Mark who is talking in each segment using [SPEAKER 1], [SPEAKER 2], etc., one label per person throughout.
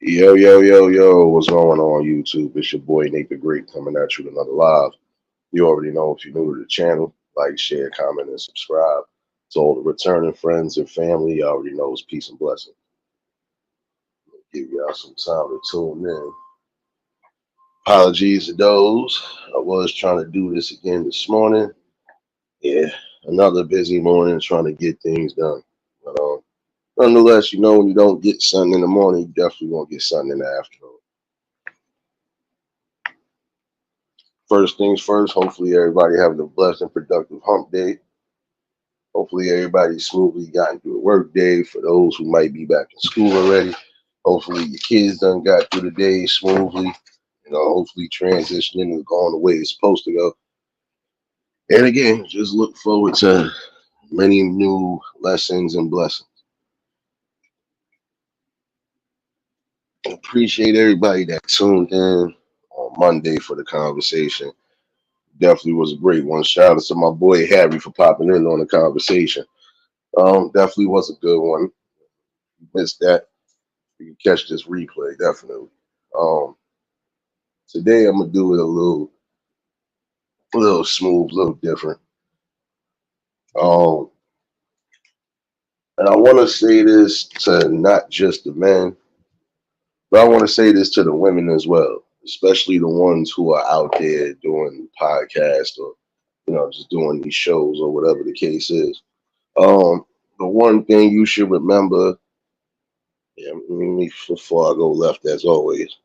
[SPEAKER 1] Yo, yo, yo, yo, what's going on YouTube? It's your boy Nate the Great coming at you with another live. You already know if you're new to the channel, like, share, comment, and subscribe. To all the returning friends and family, you already know it's peace and blessing. Give y'all some time to tune in. Apologies to those. I was trying to do this again this morning. Yeah, another busy morning trying to get things done. But nonetheless, when you don't get something in the morning, you definitely won't get something in the afternoon. First things first, hopefully everybody having a blessed and productive hump day. Hopefully everybody smoothly gotten through a work day. For those who might be back in school already, hopefully your kids done got through the day smoothly. Hopefully transitioning and going the way it's supposed to go. And again, just look forward to many new lessons and blessings. Appreciate everybody that tuned in on Monday for the conversation. Definitely was a great one. Shout out to my boy Harry for popping in on the conversation. Definitely was a good one. Missed that. You can catch this replay, definitely. Um, Today I'm gonna do it a little smooth, a little different. Um, and I want to say this to not just the men, but I want to say this to the women as well, especially the ones who are out there doing podcasts or just doing these shows or whatever the case is. The one thing you should remember, yeah, before I go left, as always.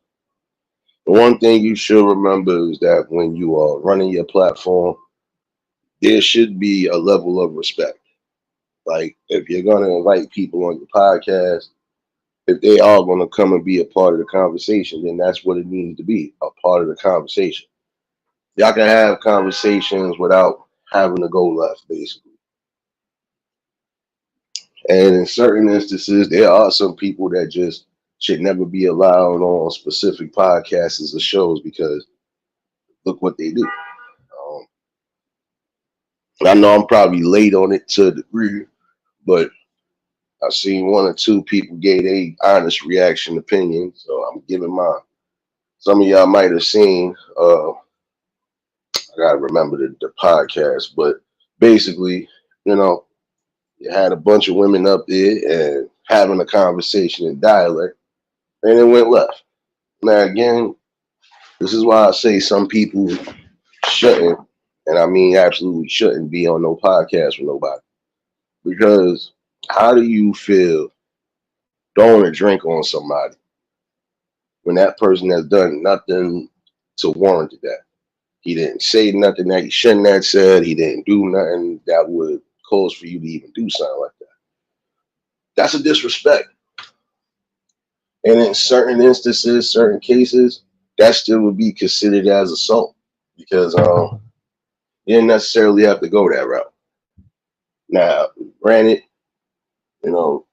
[SPEAKER 1] The one thing you should remember is that when you are running your platform, there should be a level of respect. Like, if you're going to invite people on your podcast, if they are going to come and be a part of the conversation, then that's what it needs to be, a part of the conversation. Y'all can have conversations without having to go left, basically. And in certain instances, there are some people that just should never be allowed on specific podcasts or shows because look what they do. Um, I know I'm probably late on it to a degree, but I've seen one or two people gave a honest reaction opinion, so I'm giving mine. Some of y'all might have seen. I gotta remember the podcast, but basically, you know, you had a bunch of women up there and having a conversation in dialect, and it went left. Now again, this is why I say some people shouldn't, and I mean absolutely shouldn't be on no podcast with nobody. Because how do you feel throwing a drink on somebody when that person has done nothing to warrant that? He didn't say nothing that he shouldn't have said. He didn't do nothing that would cause for you to even do something like that. That's a disrespect. And in certain instances, certain cases, that still would be considered as assault because you didn't necessarily have to go that route. Now, granted, you know,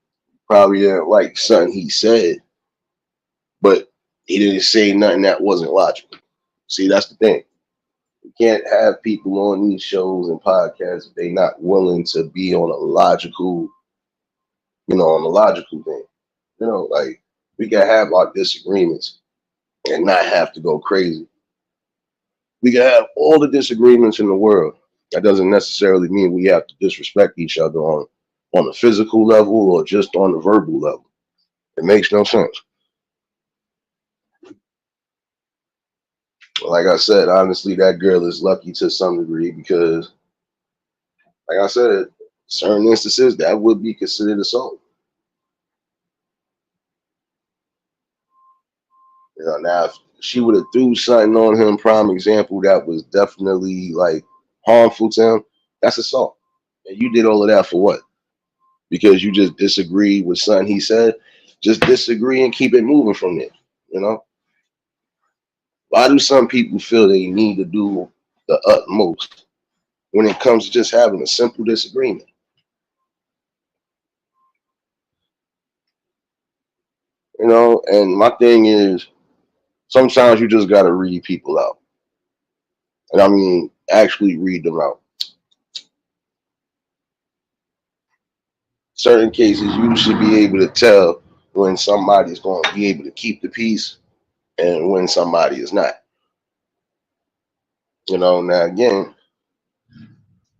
[SPEAKER 1] probably didn't like something he said, but he didn't say nothing that wasn't logical. See, that's the thing. You can't have people on these shows and podcasts if they're not willing to be on a logical, on a logical thing. Like we can have our disagreements and not have to go crazy. We can have all the disagreements in the world. That doesn't necessarily mean we have to disrespect each other on a physical level or just on the verbal level. It makes no sense. Like I said, honestly, that girl is lucky to some degree because, like I said, certain instances that would be considered assault. Now if she would have threw something on him, prime example, that was definitely like harmful to him, that's assault. And you did all of that for what? Because you just disagreed with something he said? Just disagree and keep it moving from there. You know? Why do some people feel they need to do the utmost when it comes to just having a simple disagreement? And my thing is sometimes you just gotta read people out. And I mean actually read them out. Certain cases you should be able to tell when somebody's going to be able to keep the peace and when somebody is not. Now again,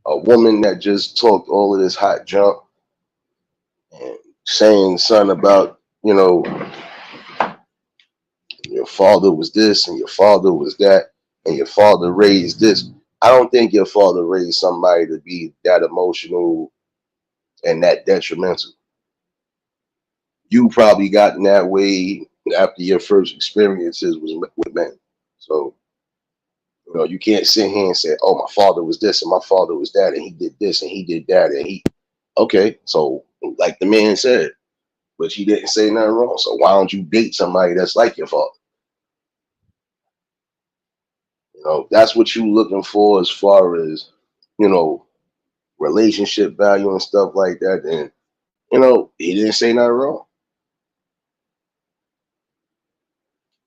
[SPEAKER 1] a woman that just talked all of this hot junk and saying something about, your father was this and your father was that and your father raised this. I don't think your father raised somebody to be that emotional and that detrimental. You probably got in that way after your first experiences was with men. So, you can't sit here and say, oh, my father was this and my father was that and he did this and he did that and okay. So like the man said, but he didn't say nothing wrong. So why don't you date somebody that's like your father? That's what you looking for as far as, you know, relationship value and stuff like that. And, he didn't say nothing wrong.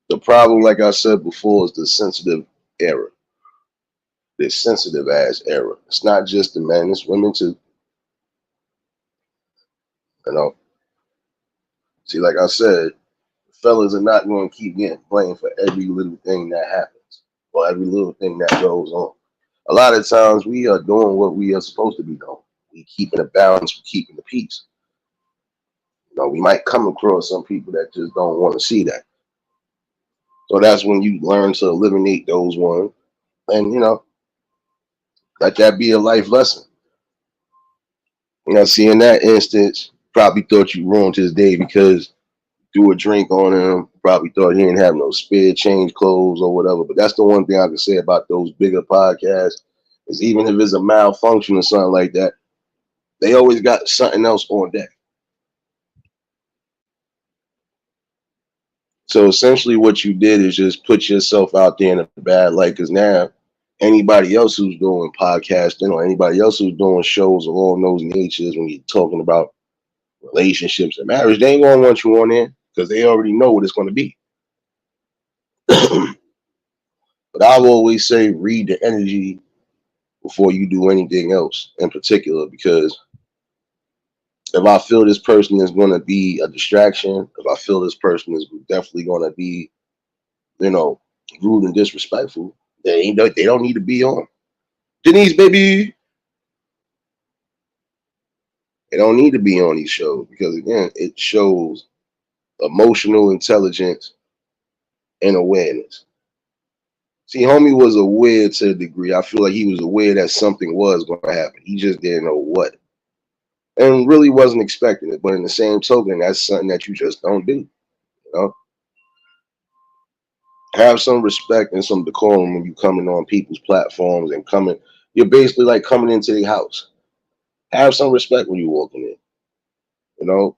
[SPEAKER 1] The problem, like I said before, is the sensitive era. This sensitive ass era. It's not just the men, it's women too. You know, see, like I said, fellas are not going to keep getting blamed for every little thing that happens or every little thing that goes on. A lot of times we are doing what we are supposed to be doing. We keeping a balance, we keeping the peace. We might come across some people that just don't want to see that. So that's when you learn to eliminate those ones and, let that be a life lesson. See, in that instance, probably thought you ruined his day because threw a drink on him, probably thought he didn't have no spare change clothes or whatever. But that's the one thing I can say about those bigger podcasts is even if it's a malfunction or something like that, they always got something else on deck. So essentially what you did is just put yourself out there in a bad light because now anybody else who's doing podcasting or anybody else who's doing shows along those natures when you're talking about relationships and marriage, they ain't gonna want you on there because they already know what it's gonna be. But I'll always say read the energy before you do anything else in particular, because if I feel this person is going to be a distraction, if I feel this person is definitely going to be, you know, rude and disrespectful, they don't need to be on. Denise, baby, they don't need to be on these shows because again, it shows emotional intelligence and awareness. See, homie was aware to a degree. I feel like he was aware that something was going to happen. He just didn't know what, and really wasn't expecting it. But in the same token, that's something that you just don't do. Have some respect and some decorum when you coming on people's platforms and coming. You're basically like coming into their house. Have some respect when you walking in. You know,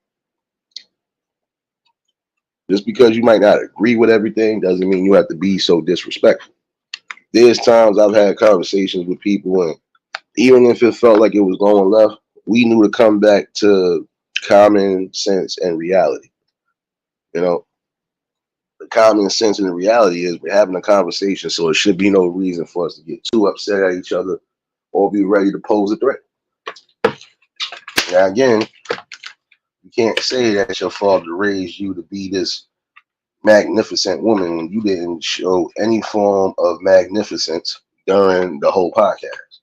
[SPEAKER 1] just because you might not agree with everything doesn't mean you have to be so disrespectful. There's times I've had conversations with people, and even if it felt like it was going left, we knew to come back to common sense and reality. You know, the common sense and the reality is we're having a conversation, so it should be no reason for us to get too upset at each other or be ready to pose a threat. Now, again, you can't say that your father raised you to be this magnificent woman when you didn't show any form of magnificence during the whole podcast.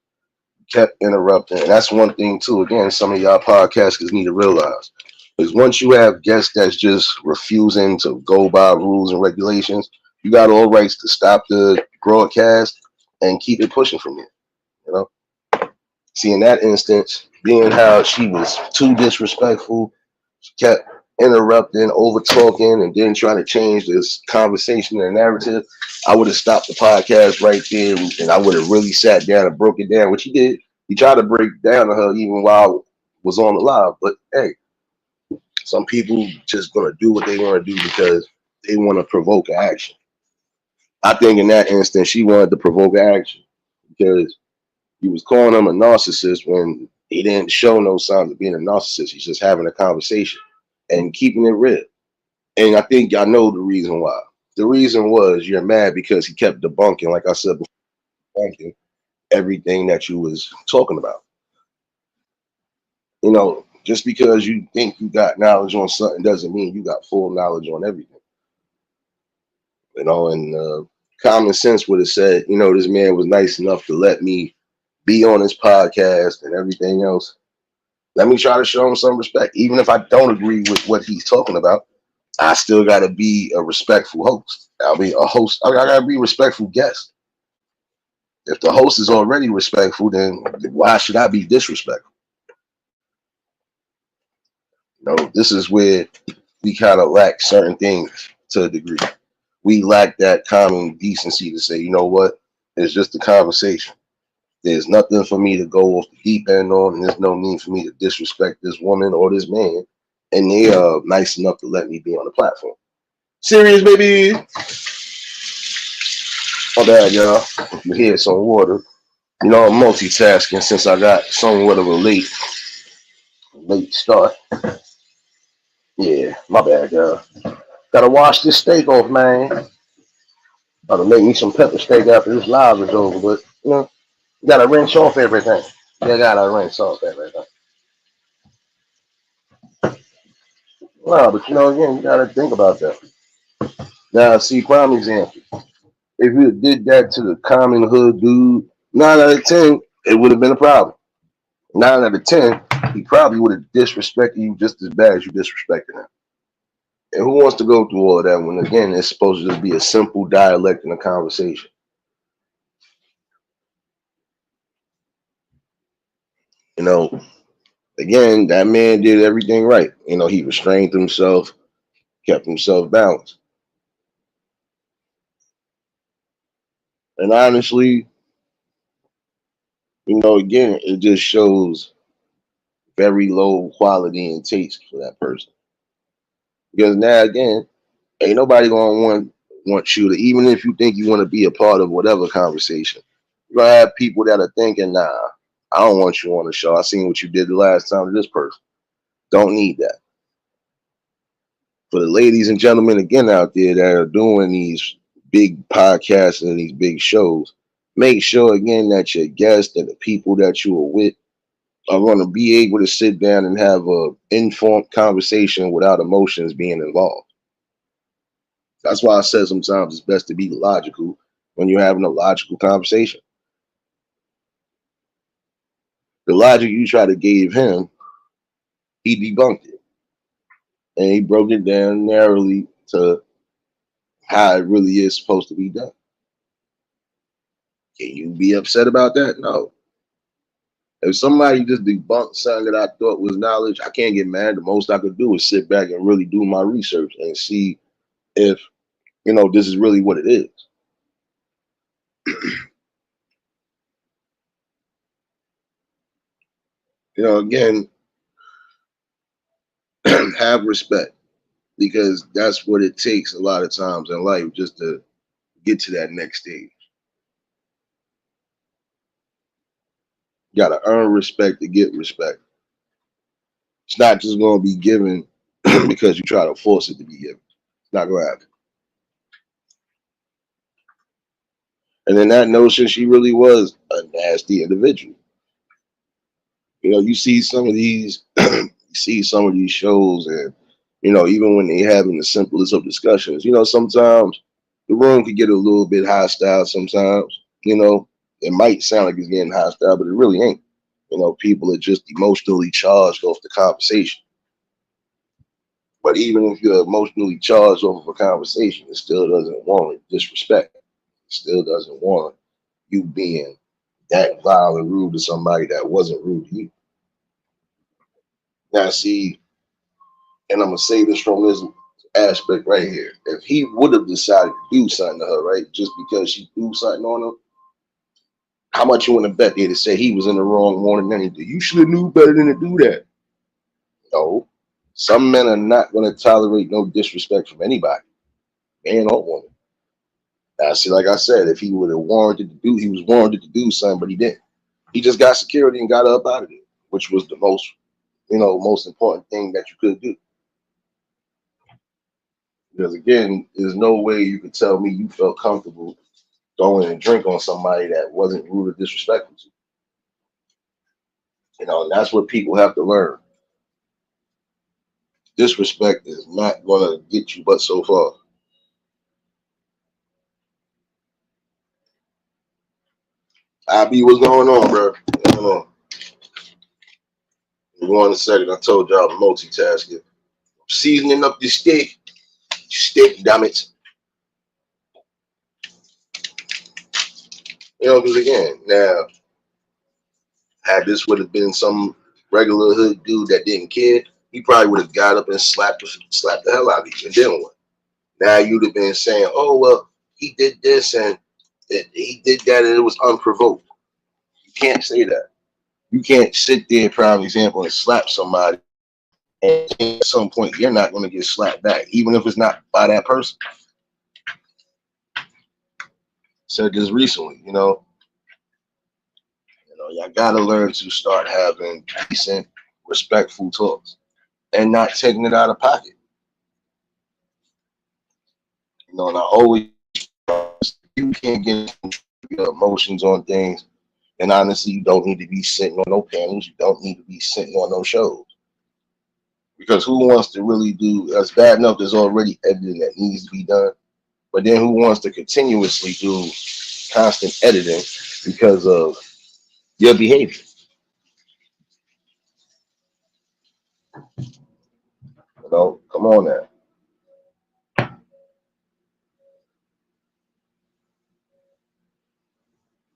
[SPEAKER 1] You kept interrupting. And that's one thing, too. Again, some of y'all podcasters need to realize is once you have guests that's just refusing to go by rules and regulations, you got all rights to stop the broadcast and keep it pushing from there. You know? See, in that instance, being how she was too disrespectful, she kept interrupting, over talking, and then trying to change this conversation and narrative, I would have stopped the podcast right there and I would have really sat down and broke it down, which he did. He tried to break down to her even while I was on the live. But hey, some people just gonna do what they want to do because they want to provoke action. I think in that instance, she wanted to provoke action because he was calling him a narcissist when he didn't show no signs of being a narcissist. He's just having a conversation and keeping it real. And I think y'all know the reason why. The reason was you're mad because he kept debunking, like I said before, debunking everything that you was talking about. Just because you think you got knowledge on something doesn't mean you got full knowledge on everything. And common sense would have said, this man was nice enough to let me be on his podcast and everything else. Let me try to show him some respect. Even if I don't agree with what he's talking about, I still got to be a respectful host. I'll be a host. I got to be a respectful guest. If the host is already respectful, then why should I be disrespectful? This is where we kind of lack certain things to a degree. We lack that common decency to say, you know what? It's just a conversation. There's nothing for me to go off the deep end on, and there's no need for me to disrespect this woman or this man. And they are nice enough to let me be on the platform. Serious, baby. My bad, y'all. If you hear some water, I'm multitasking since I got somewhat of a late start. Yeah, my bad, y'all. Gotta wash this steak off, man. Gotta make me some pepper steak after this live is over, but you gotta rinse off everything. You gotta rinse off everything. No, but again, you gotta think about that. Now, see, prime example. If you did that to the common hood dude, 9 out of 10, it would have been a problem. 9 out of 10, he probably would have disrespected you just as bad as you disrespected him. And who wants to go through all of that when, again, it's supposed to just be a simple dialect in a conversation? Again, that man did everything right. He restrained himself, kept himself balanced. And honestly, again, it just shows very low quality and taste for that person. Because now, again, ain't nobody gonna want you to, even if you think you want to be a part of whatever conversation, you're gonna have people that are thinking, nah, I don't want you on the show. I seen what you did the last time to this person. Don't need that. For the ladies and gentlemen again out there that are doing these big podcasts and these big shows, make sure again that your guests and the people that you are with are going to be able to sit down and have a informed conversation without emotions being involved. That's why I said sometimes it's best to be logical when you're having a logical conversation. The logic you try to give him, he debunked it. And he broke it down narrowly to how it really is supposed to be done. Can you be upset about that? No. If somebody just debunked something that I thought was knowledge, I can't get mad. The most I could do is sit back and really do my research and see if, this is really what it is. Again, have respect, because that's what it takes a lot of times in life just to get to that next stage. You got to earn respect to get respect. It's not just going to be given because you try to force it to be given. It's not going to happen. And in that notion, she really was a nasty individual. You see some of these, you see some of these shows, and even when they having the simplest of discussions, sometimes the room could get a little bit hostile. Sometimes, it might sound like it's getting hostile, but it really ain't. People are just emotionally charged off the conversation. But even if you're emotionally charged off of a conversation, it still doesn't warrant disrespect. It still doesn't warrant you being that vile and rude to somebody that wasn't rude to you. Now, see, and I'm gonna say this from this aspect right here. If he would have decided to do something to her, right, just because she threw something on him, how much you want to bet there to say he was in the wrong more than anything? You should have knew better than to do that. No, some men are not going to tolerate no disrespect from anybody, man or woman. Now, see, like I said, if he would have warranted to do, he was warranted to do something, but he didn't. He just got security and got up out of it, which was the most important thing that you could do. Because again, there's no way you could tell me you felt comfortable going and drink on somebody that wasn't rude or disrespectful to you. And that's what people have to learn. Disrespect is not gonna get you but so far. IB, what's going on, bro? What's going on? We're going in a second. I told y'all I'm multitasking. Seasoning up the steak. Steak, damn it. You know, because again, now, had this would have been some regular hood dude that didn't care, he probably would have got up and slapped the hell out of you and then what? Now you'd have been saying, oh, well, he did this and he did that and it was unprovoked. You can't say that. You can't sit there, prime example, and slap somebody and at some point you're not going to get slapped back, even if it's not by that person. Said this recently, y'all gotta learn to start having decent, respectful talks and not taking it out of pocket. And I always you can't get your emotions on things. And honestly, you don't need to be sitting on no panels. You don't need to be sitting on no shows. Because who wants to really do that's bad enough there's already editing that needs to be done. But then who wants to continuously do constant editing because of your behavior? Come on now.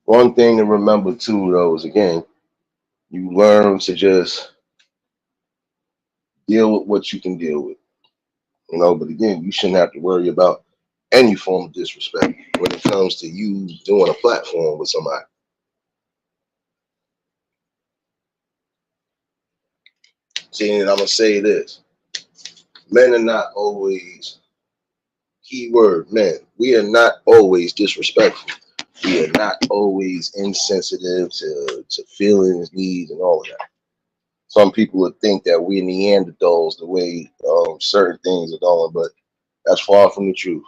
[SPEAKER 1] One thing to remember too, though, is again, you learn to just deal with what you can deal with. But again, you shouldn't have to worry about any form of disrespect when it comes to you doing a platform with somebody. See, and I'm gonna say this: men are not always, keyword men. We are not always disrespectful. We are not always insensitive to feelings, needs, and all of that. Some people would think that we're Neanderthals the way certain things are going, but that's far from the truth.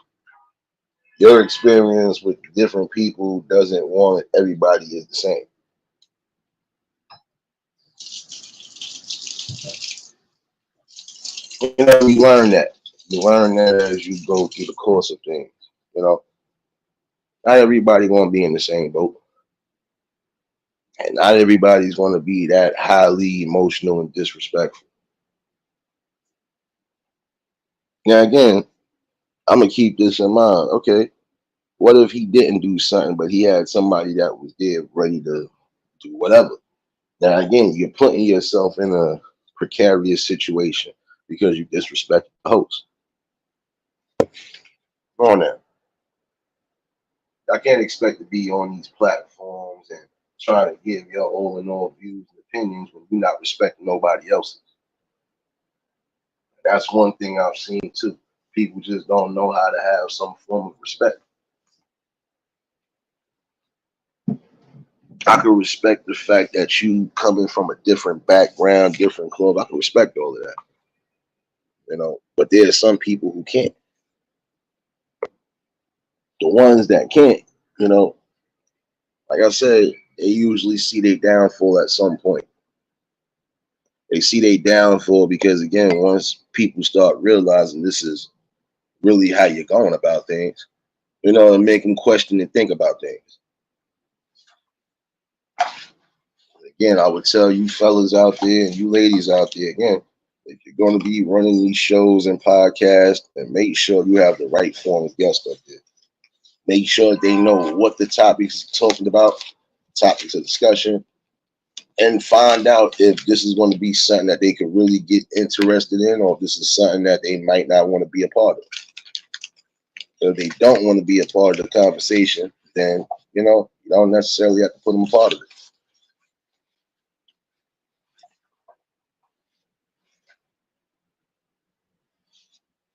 [SPEAKER 1] Your experience with different people doesn't want everybody is the same. You learn that. You learn that as you go through the course of things. Not everybody going to be in the same boat, and not everybody's going to be that highly emotional and disrespectful. Now, again, I'm gonna keep this in mind. Okay, what if he didn't do something, but he had somebody that was there ready to do whatever? Now, again, you're putting yourself in a precarious situation because you disrespect the host. Come on now. I can't expect to be on these platforms and trying to give your all in all views and opinions when you're not respecting nobody else's. That's one thing I've seen too. People just don't know how to have some form of respect. I can respect the fact that you coming from a different background, different club. I can respect all of that. But there are some people who can't. The ones that can't, you know, like I said, they usually see their downfall at some point. They see their downfall because, again, once people start realizing this is really how you're going about things, and make them question and think about things. Again, I would tell you fellas out there and you ladies out there, again, if you're going to be running these shows and podcasts, and make sure you have the right form of guest up there. Make sure they know what the topics are talking about, topics of discussion, and find out if this is going to be something that they could really get interested in, or if this is something that they might not want to be a part of. So if they don't want to be a part of the conversation, then you don't necessarily have to put them a part of it.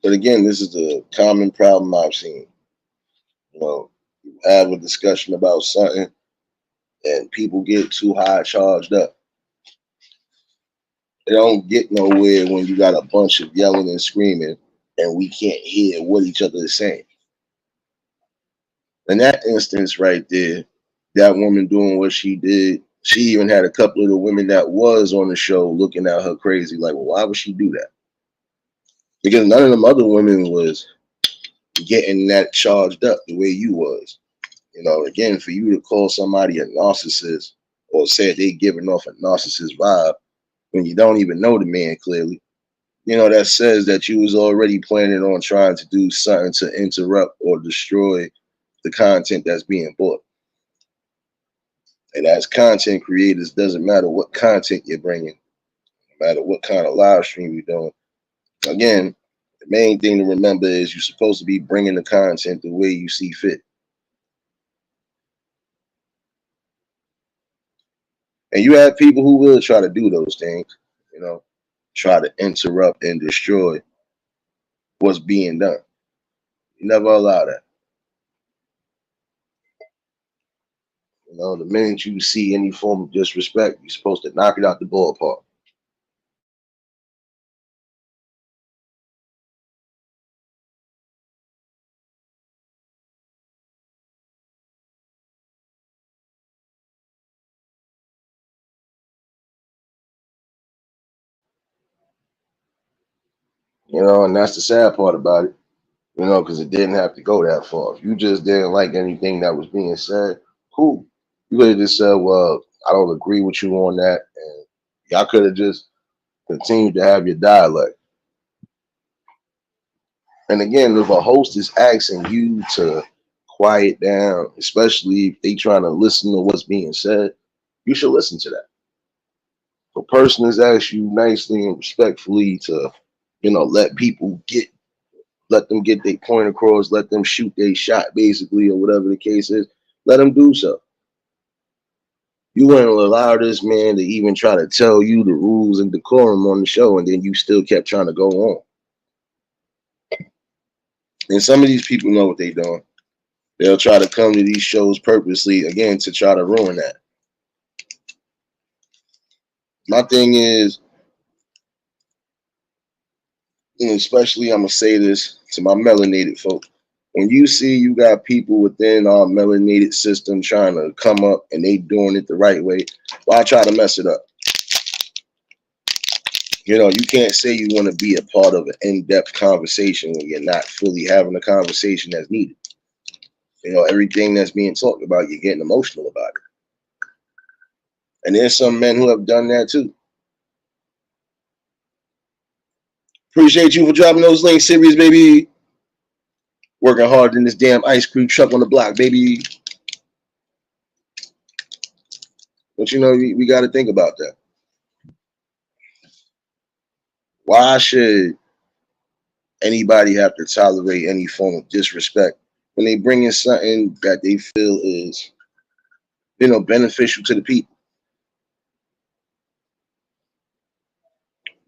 [SPEAKER 1] But again, this is a common problem I've seen. You have a discussion about something, and people get too high charged up. They don't get nowhere when you got a bunch of yelling and screaming, and we can't hear what each other is saying. In that instance, right there, that woman doing what she did, she even had a couple of the women that was on the show looking at her crazy, like, well, why would she do that? because none of them other women was getting that charged up the way you was. You know, again, for you to call somebody a narcissist or say they giving off a narcissist vibe when you don't even know the man clearly, you know, that says that you was already planning on trying to do something to interrupt or destroy the content that's being bought. And as content creators, doesn't matter what content you're bringing, no matter what kind of live stream you're doing. Again, the main thing to remember is you're supposed to be bringing the content the way you see fit. And you have people who will try to do those things, you know, try to interrupt and destroy what's being done. You never allow that. You know, the minute you see any form of disrespect, you're supposed to knock it out the ballpark. You know, and that's the sad part about it. You know, because it didn't have to go that far. If you just didn't like anything that was being said, cool. You could have just said, "Well, I don't agree with you on that," and y'all could have just continued to have your dialect. And again, if a host is asking you to quiet down, especially if they trying to listen to what's being said, you should listen to that. If a person is asking you nicely and respectfully to, you know, let them get their point across, let them shoot their shot, basically, or whatever the case is, let them do so. You wouldn't allow this man to even try to tell you the rules and decorum on the show, and then you still kept trying to go on. And some of these people know what they're doing. They'll try to come to these shows purposely, again, to try to ruin that. My thing is, and especially I'm gonna say this to my melanated folk. When you see you got people within our melanated system trying to come up and they doing it the right way, why try to mess it up? You know, you can't say you want to be a part of an in-depth conversation when you're not fully having the conversation that's needed. You know, everything that's being talked about, you're getting emotional about it. And there's some men who have done that too. Appreciate you for dropping those links, series, baby. Working hard in this damn ice cream truck on the block, baby. But you know, we got to think about that. Why should anybody have to tolerate any form of disrespect when they bring in something that they feel is, you know, beneficial to the people?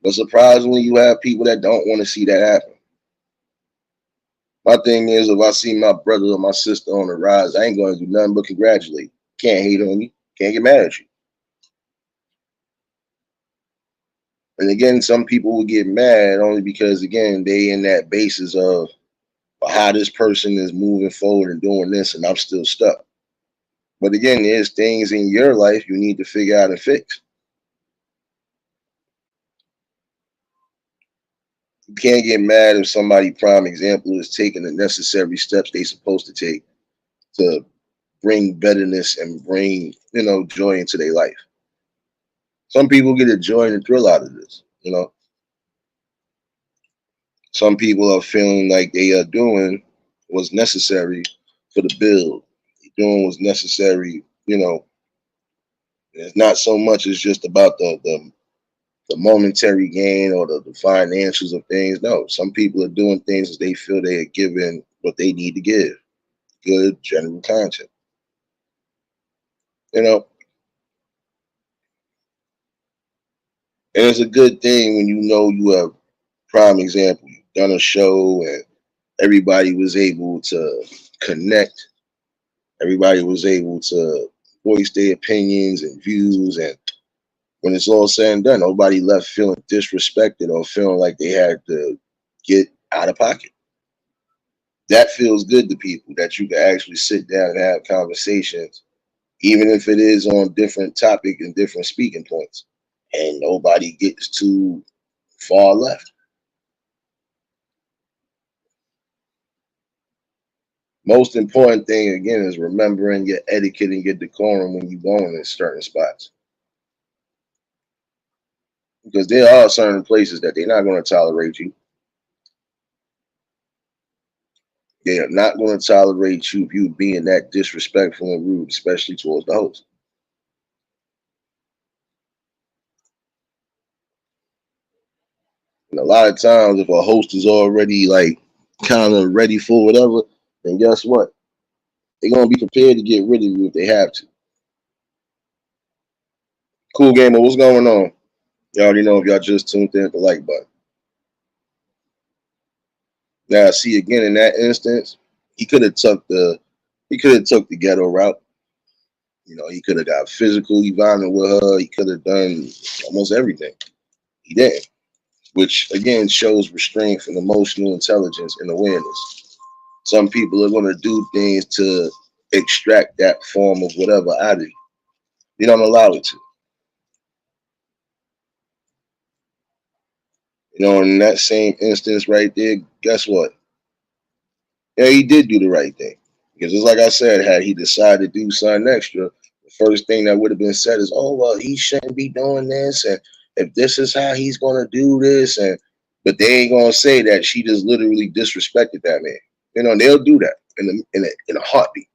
[SPEAKER 1] But surprisingly, you have people that don't want to see that happen. My thing is, if I see my brother or my sister on the rise, I ain't going to do nothing but congratulate. Can't hate on you. Can't get mad at you. And again, some people will get mad only because, again, they in that basis of how this person is moving forward and doing this, and I'm still stuck. But again, there's things in your life you need to figure out and fix. You can't get mad if somebody, prime example, is taking the necessary steps they supposed to take to bring betterness and bring, you know, joy into their life. Some people get a joy and a thrill out of this, you know. Some people are feeling like they are doing what's necessary for the build. Doing what's necessary, you know. It's not so much as just about the momentary gain or the financials of things. No, some people are doing things as they feel they are giving what they need to give. Good general content. You know, and it's a good thing when you know you have prime example. You've done a show and everybody was able to connect. Everybody was able to voice their opinions and views. And when it's all said and done, nobody left feeling disrespected or feeling like they had to get out of pocket. That feels good to people that you can actually sit down and have conversations, even if it is on different topic and different speaking points, and nobody gets too far left. Most important thing again is remembering your etiquette and your decorum when you go in certain spots. Because there are certain places that they're not going to tolerate you. They are not going to tolerate you being that disrespectful and rude, especially towards the host. And a lot of times, if a host is already like kind of ready for whatever, then guess what? They're gonna be prepared to get rid of you if they have to. Cool gamer, what's going on? You already know if y'all just tuned in, hit the like button. Now, see again in that instance, he could have took the ghetto route. You know, he could have got physically violent with her. He could have done almost everything. He didn't, which again shows restraint and emotional intelligence and awareness. Some people are going to do things to extract that form of whatever out of you. They don't allow it to. You know, in that same instance right there, guess what? Yeah, he did do the right thing. Because it's like I said, had he decided to do something extra, the first thing that would have been said is, oh, well, he shouldn't be doing this. And if this is how he's going to do this, and but they ain't going to say that she just literally disrespected that man. You know, and they'll do that in a heartbeat.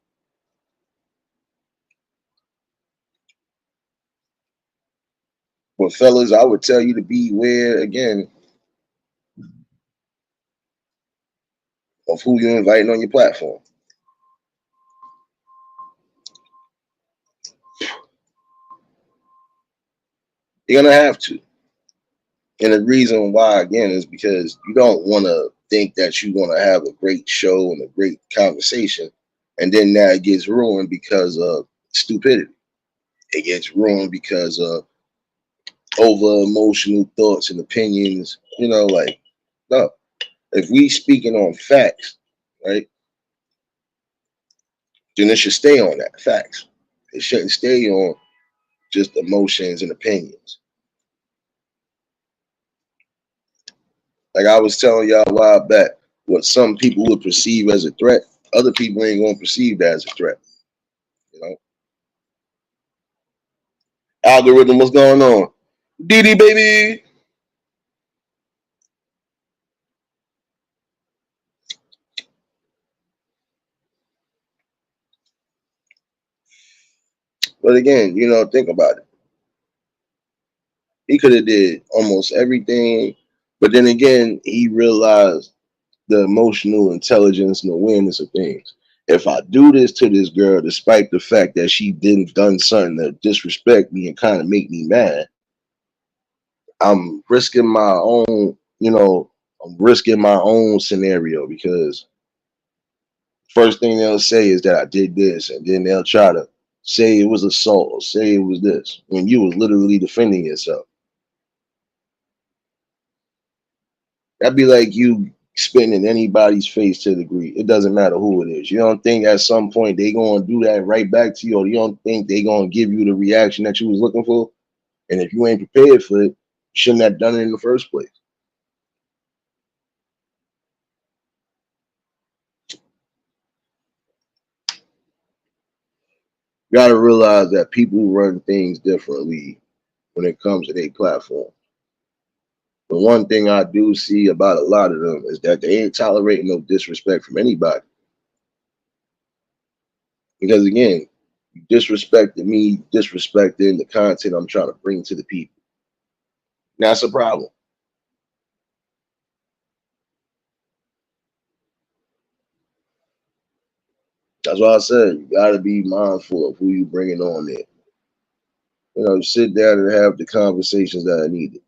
[SPEAKER 1] But fellas, I would tell you to beware again of who you're inviting on your platform. You're gonna have to. And the reason why, again, is because you don't want to think that you're going to have a great show and a great conversation, and then that gets ruined because of stupidity. It gets ruined because of over emotional thoughts and opinions. You know, like, no. If we speaking on facts, right, then it should stay on that facts. It shouldn't stay on just emotions and opinions. Like I was telling y'all a while back, what some people would perceive as a threat, other people ain't gonna perceive that as a threat. You know, algorithm, what's going on? DD baby. But again, you know, think about it. He could have did almost everything, but then again, he realized the emotional intelligence and awareness of things. If I do this to this girl, despite the fact that she didn't done something that disrespect me and kind of make me mad, I'm risking my own, you know, I'm risking my own scenario because first thing they'll say is that I did this, and then they'll try to say it was assault or say it was this when you was literally defending yourself. That'd be like you spitting in anybody's face to a degree. It doesn't matter who it is. You don't think at some point they gonna do that right back to you, or you don't think they gonna give you the reaction that you was looking for? And if you ain't prepared for it, you shouldn't have done it in the first place. You gotta realize that people run things differently when it comes to their platform. The one thing I do see about a lot of them is that they ain't tolerating no disrespect from anybody. Because again, you disrespecting me, disrespecting the content I'm trying to bring to the people. That's a problem. That's why I said you gotta be mindful of who you bringing on there. You know, sit down and have the conversations that are needed.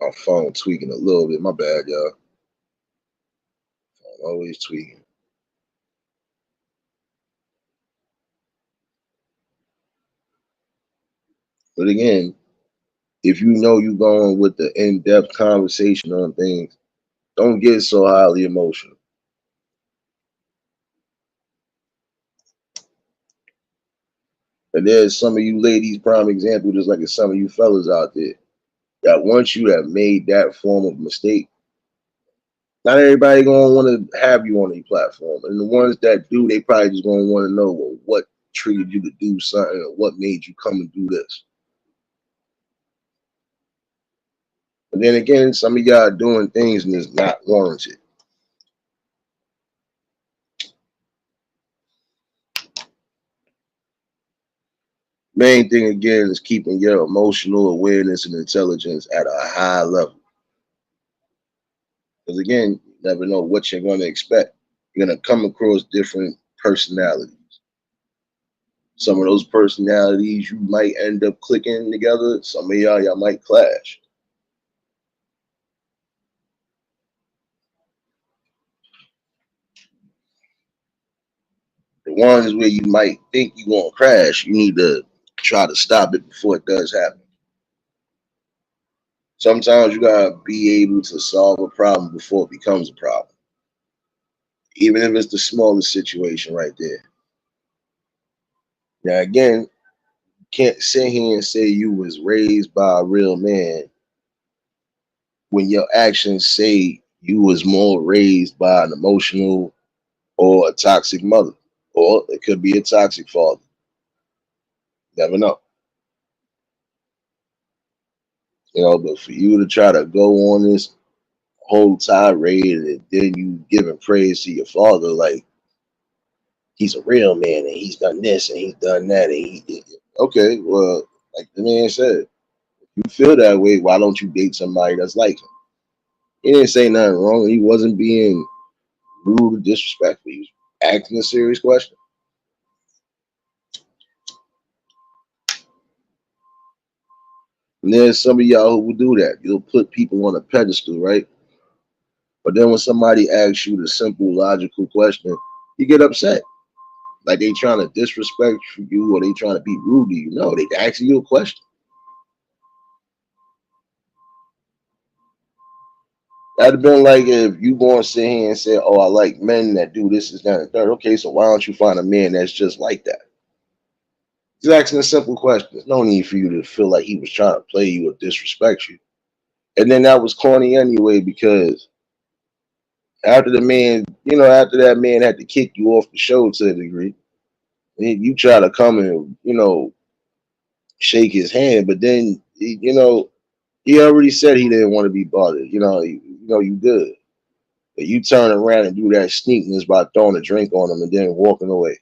[SPEAKER 1] My phone tweaking a little bit. My bad, y'all. I'm always tweaking. But again, if you know you going with the in-depth conversation on things, don't get so highly emotional. And there's some of you ladies, prime example, just like some of you fellas out there. that once you have made that form of mistake, not everybody gonna want to have you on a platform, and the ones that do, they probably just gonna want to know, well, what triggered you to do something, or what made you come and do this. But then again, some of y'all doing things and it's not warranted. Main thing again is keeping your emotional awareness and intelligence at a high level. Because again, you never know what you're going to expect. You're going to come across different personalities. Some of those personalities you might end up clicking together. Some of y'all might clash. The ones where you might think you're going to crash, you need to try to stop it before it does happen. Sometimes you got to be able to solve a problem before it becomes a problem, even if it's the smallest situation right there. Now, again, can't sit here and say you was raised by a real man when your actions say you was more raised by an emotional or a toxic mother, or it could be a toxic father. Never know. But for you to try to go on this whole tirade and then you giving praise to your father, like he's a real man and he's done this and he's done that, and okay, well, like the man said, you feel that way, why don't you date somebody that's like him? He didn't say nothing wrong. He wasn't being rude or disrespectful. He was asking a serious question. And there's some of y'all who will do that. You'll put people on a pedestal, right? But then when somebody asks you the simple, logical question, you get upset. Like they trying to disrespect you or they trying to be rude to you. No, they asking you a question. That'd have been like if you go and sit here and say, "Oh, I like men that do this, that, and third." Okay, so why don't you find a man that's just like that? He's asking a simple question. There's no need for you to feel like he was trying to play you or disrespect you. And then that was corny anyway, because after the man, after that man had to kick you off the show to a degree, and you try to come and, shake his hand, but then, he already said he didn't want to be bothered. You good. But you turn around and do that sneakness by throwing a drink on him and then walking away.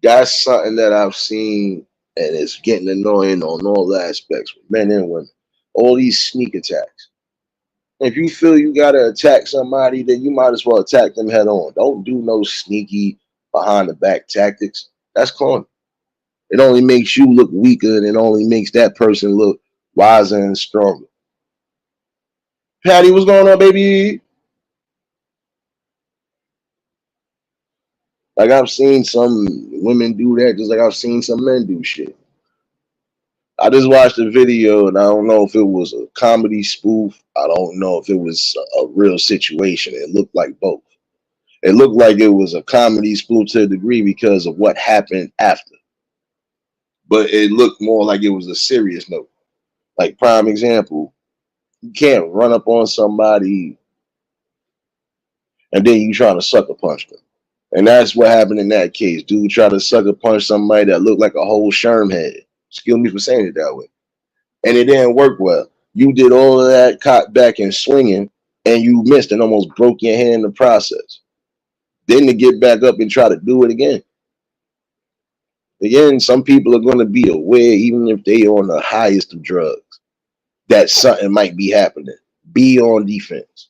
[SPEAKER 1] That's something that I've seen, and it's getting annoying on all aspects, with men and women. All these sneak attacks. If you feel you gotta attack somebody, then you might as well attack them head on. Don't do no sneaky behind the back tactics. That's corny. It only makes you look weaker, and it only makes that person look wiser and stronger. Patty, what's going on, baby? Like I've seen some women do that, just like I've seen some men do shit. I just watched a video, and I don't know if it was a comedy spoof. I don't know if it was a real situation. It looked like both. It looked like it was a comedy spoof to a degree because of what happened after, but it looked more like it was a serious note. Like prime example, you can't run up on somebody and then you trying to sucker punch them. And that's what happened in that case. Dude tried to sucker punch somebody that looked like a whole sherm head. Excuse me for saying it that way. And it didn't work well. You did all of that cock back and swinging, and you missed and almost broke your hand in the process. Then to get back up and try to do it again. Again, some people are going to be aware, even if they on the highest of drugs, that something might be happening. Be on defense.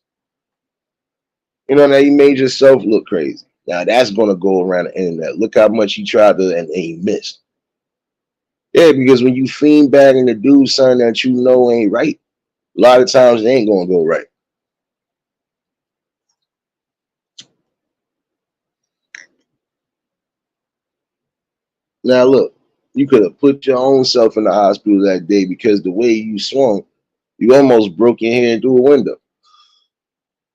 [SPEAKER 1] Now you made yourself look crazy. Now that's going to go around the internet. Look how much he tried to and he missed. Yeah, because when you fiend bagging to do something that you know ain't right, a lot of times it ain't going to go right. Now look, you could have put your own self in the hospital that day because the way you swung, you almost broke your hand through a window.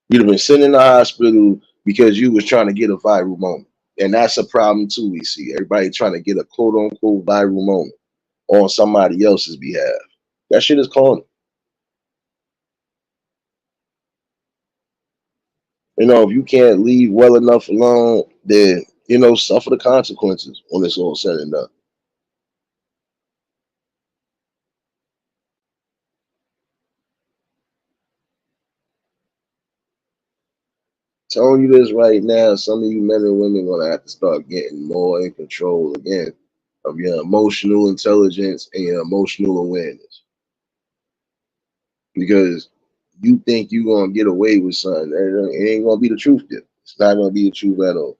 [SPEAKER 1] You'd have been sitting in the hospital because you was trying to get a viral moment. And that's a problem too, we see. Everybody trying to get a quote unquote viral moment on somebody else's behalf. That shit is corny. If you can't leave well enough alone, then suffer the consequences when it's all said and done. Telling you this right now, some of you men and women gonna have to start getting more in control again of your emotional intelligence and your emotional awareness. Because you think you gonna get away with something, it ain't gonna be the truth then. It's not gonna be the truth at all.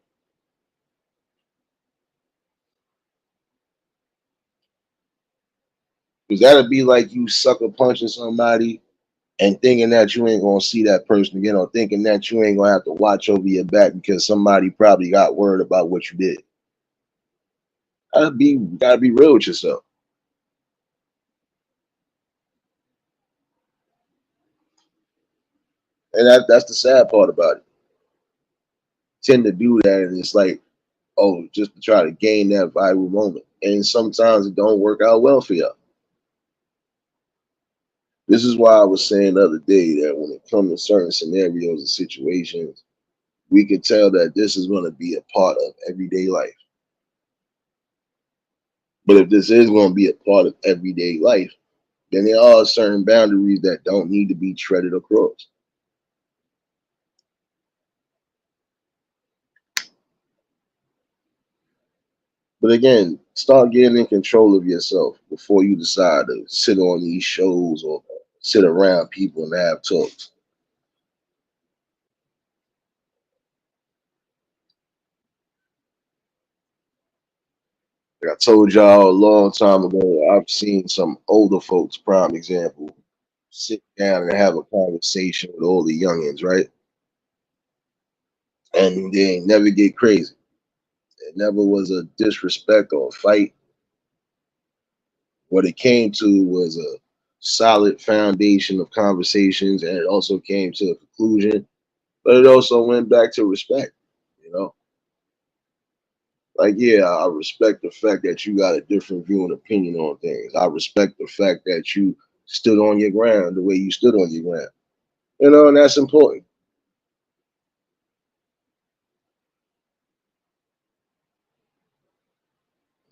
[SPEAKER 1] Because that'll be like you sucker punching somebody and thinking that you ain't gonna see that person again, or thinking that you ain't gonna have to watch over your back because somebody probably got word about what you did. Gotta be real with yourself. And that's the sad part about it. Tend to do that, and it's like, oh, just to try to gain that viral moment. And sometimes it don't work out well for y'all. This is why I was saying the other day that when it comes to certain scenarios and situations, we can tell that this is going to be a part of everyday life. But if this is going to be a part of everyday life, then there are certain boundaries that don't need to be treaded across. But again, start getting in control of yourself before you decide to sit on these shows or sit around people and have talks. Like I told y'all a long time ago, I've seen some older folks, prime example, sit down and have a conversation with all the youngins, right? And they never get crazy. It never was a disrespect or a fight. What it came to was a solid foundation of conversations, and it also came to a conclusion, but it also went back to respect, you know? Like, yeah, I respect the fact that you got a different view and opinion on things. I respect the fact that you stood on your ground the way you stood on your ground. And that's important.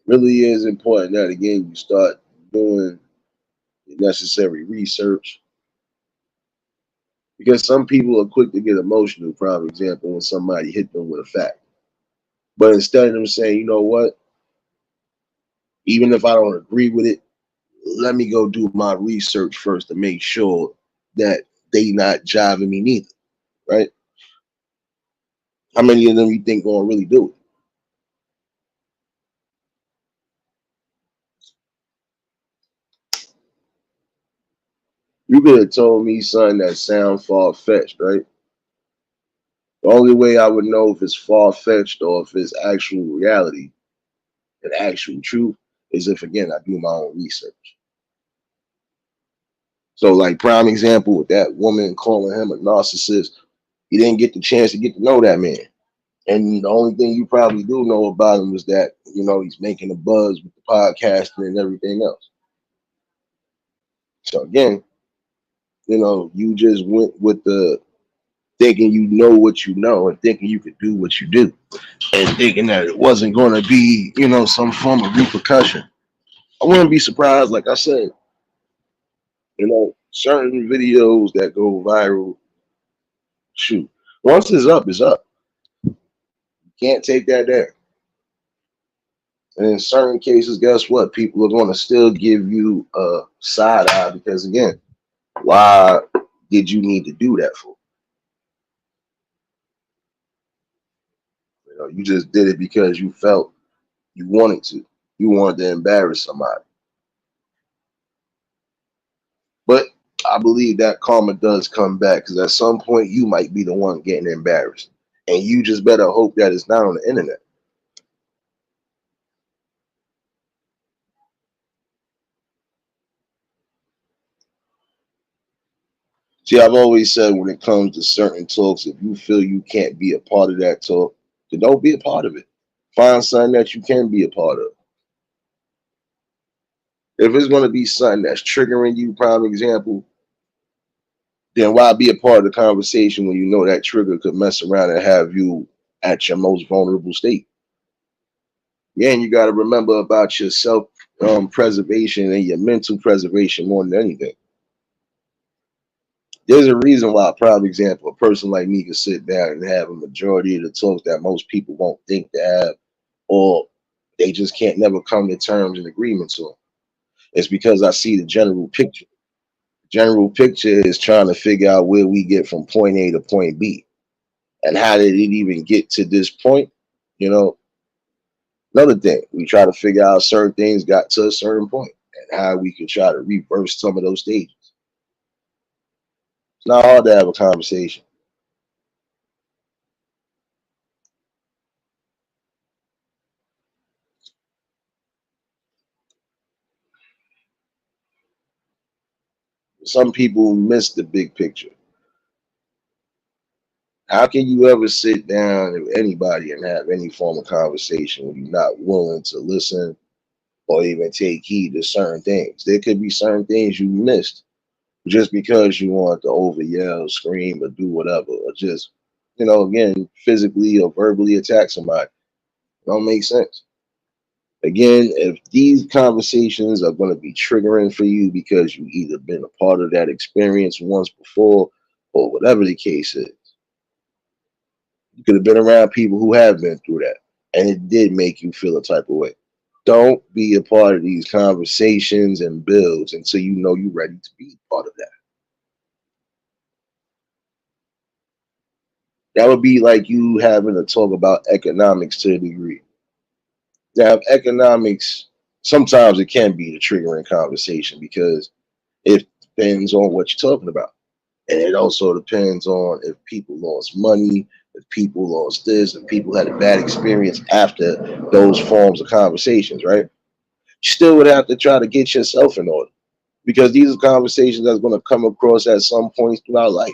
[SPEAKER 1] Really is important that again you start doing the necessary research because some people are quick to get emotional, prime example, when somebody hit them with a fact. But instead of them saying, you know what, even if I don't agree with it, let me go do my research first to make sure that they not jiving me neither, right? How many of them you think gonna really do it? You could have told me something that sounds far fetched, right? The only way I would know if it's far fetched or if it's actual reality and actual truth is if again I do my own research. So, like prime example with that woman calling him a narcissist, you didn't get the chance to get to know that man. And the only thing you probably do know about him is that, he's making a buzz with the podcasting and everything else. So again, you just went with the thinking you know what you know and thinking you could do what you do and thinking that it wasn't going to be, some form of repercussion. I wouldn't be surprised, like I said, certain videos that go viral, shoot, once it's up, it's up. You can't take that down. And in certain cases, guess what? People are going to still give you a side eye because, again, why did you need to do that for? You just did it because you felt you wanted to. You wanted to embarrass somebody. But I believe that karma does come back because at some point you might be the one getting embarrassed. And you just better hope that it's not on the internet. See, I've always said when it comes to certain talks, if you feel you can't be a part of that talk, then don't be a part of it. Find something that you can be a part of. If it's going to be something that's triggering you, prime example, then why be a part of the conversation when you know that trigger could mess around and have you at your most vulnerable state? Yeah, and you got to remember about your self preservation and your mental preservation more than anything. There's a reason why, a prime example, a person like me can sit down and have a majority of the talks that most people won't think to have, or they just can't never come to terms and agreements on. It's because I see the general picture. General picture is trying to figure out where we get from point A to point B, and how did it even get to this point. You know, another thing, we try to figure out certain things got to a certain point and how we can try to reverse some of those stages. It's not hard to have a conversation. Some people miss the big picture. How can you ever sit down with anybody and have any form of conversation when you're not willing to listen or even take heed to certain things? There could be certain things you missed just because you want to over yell, scream, or do whatever, or just, again, physically or verbally attack somebody. It don't make sense. Again, if these conversations are going to be triggering for you because you either been a part of that experience once before or whatever the case is, you could have been around people who have been through that and it did make you feel a type of way. Don't be a part of these conversations and builds until you know you're ready to be part of that. That would be like you having to talk about economics to a degree. Now, economics, sometimes it can be the triggering conversation because it depends on what you're talking about. And it also depends on if people lost money, if people lost this, if people had a bad experience after those forms of conversations, right? You still would have to try to get yourself in order because these are conversations that's going to come across at some points throughout life.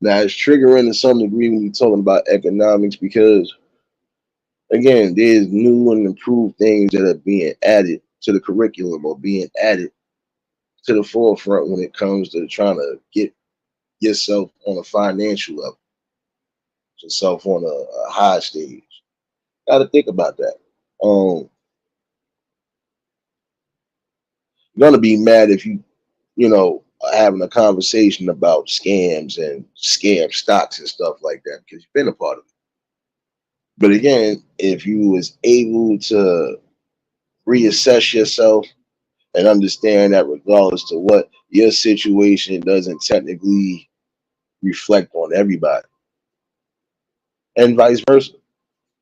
[SPEAKER 1] Now, it's triggering to some degree when you're talking about economics because, again, there's new and improved things that are being added to the curriculum or being added to the forefront when it comes to trying to get yourself on a financial level, yourself on a high stage. Got to think about that. You're gonna be mad if are having a conversation about scams and scam stocks and stuff like that because you've been a part of it. But again, if you was able to reassess yourself and understand that regardless to what your situation doesn't technically reflect on everybody, and vice versa.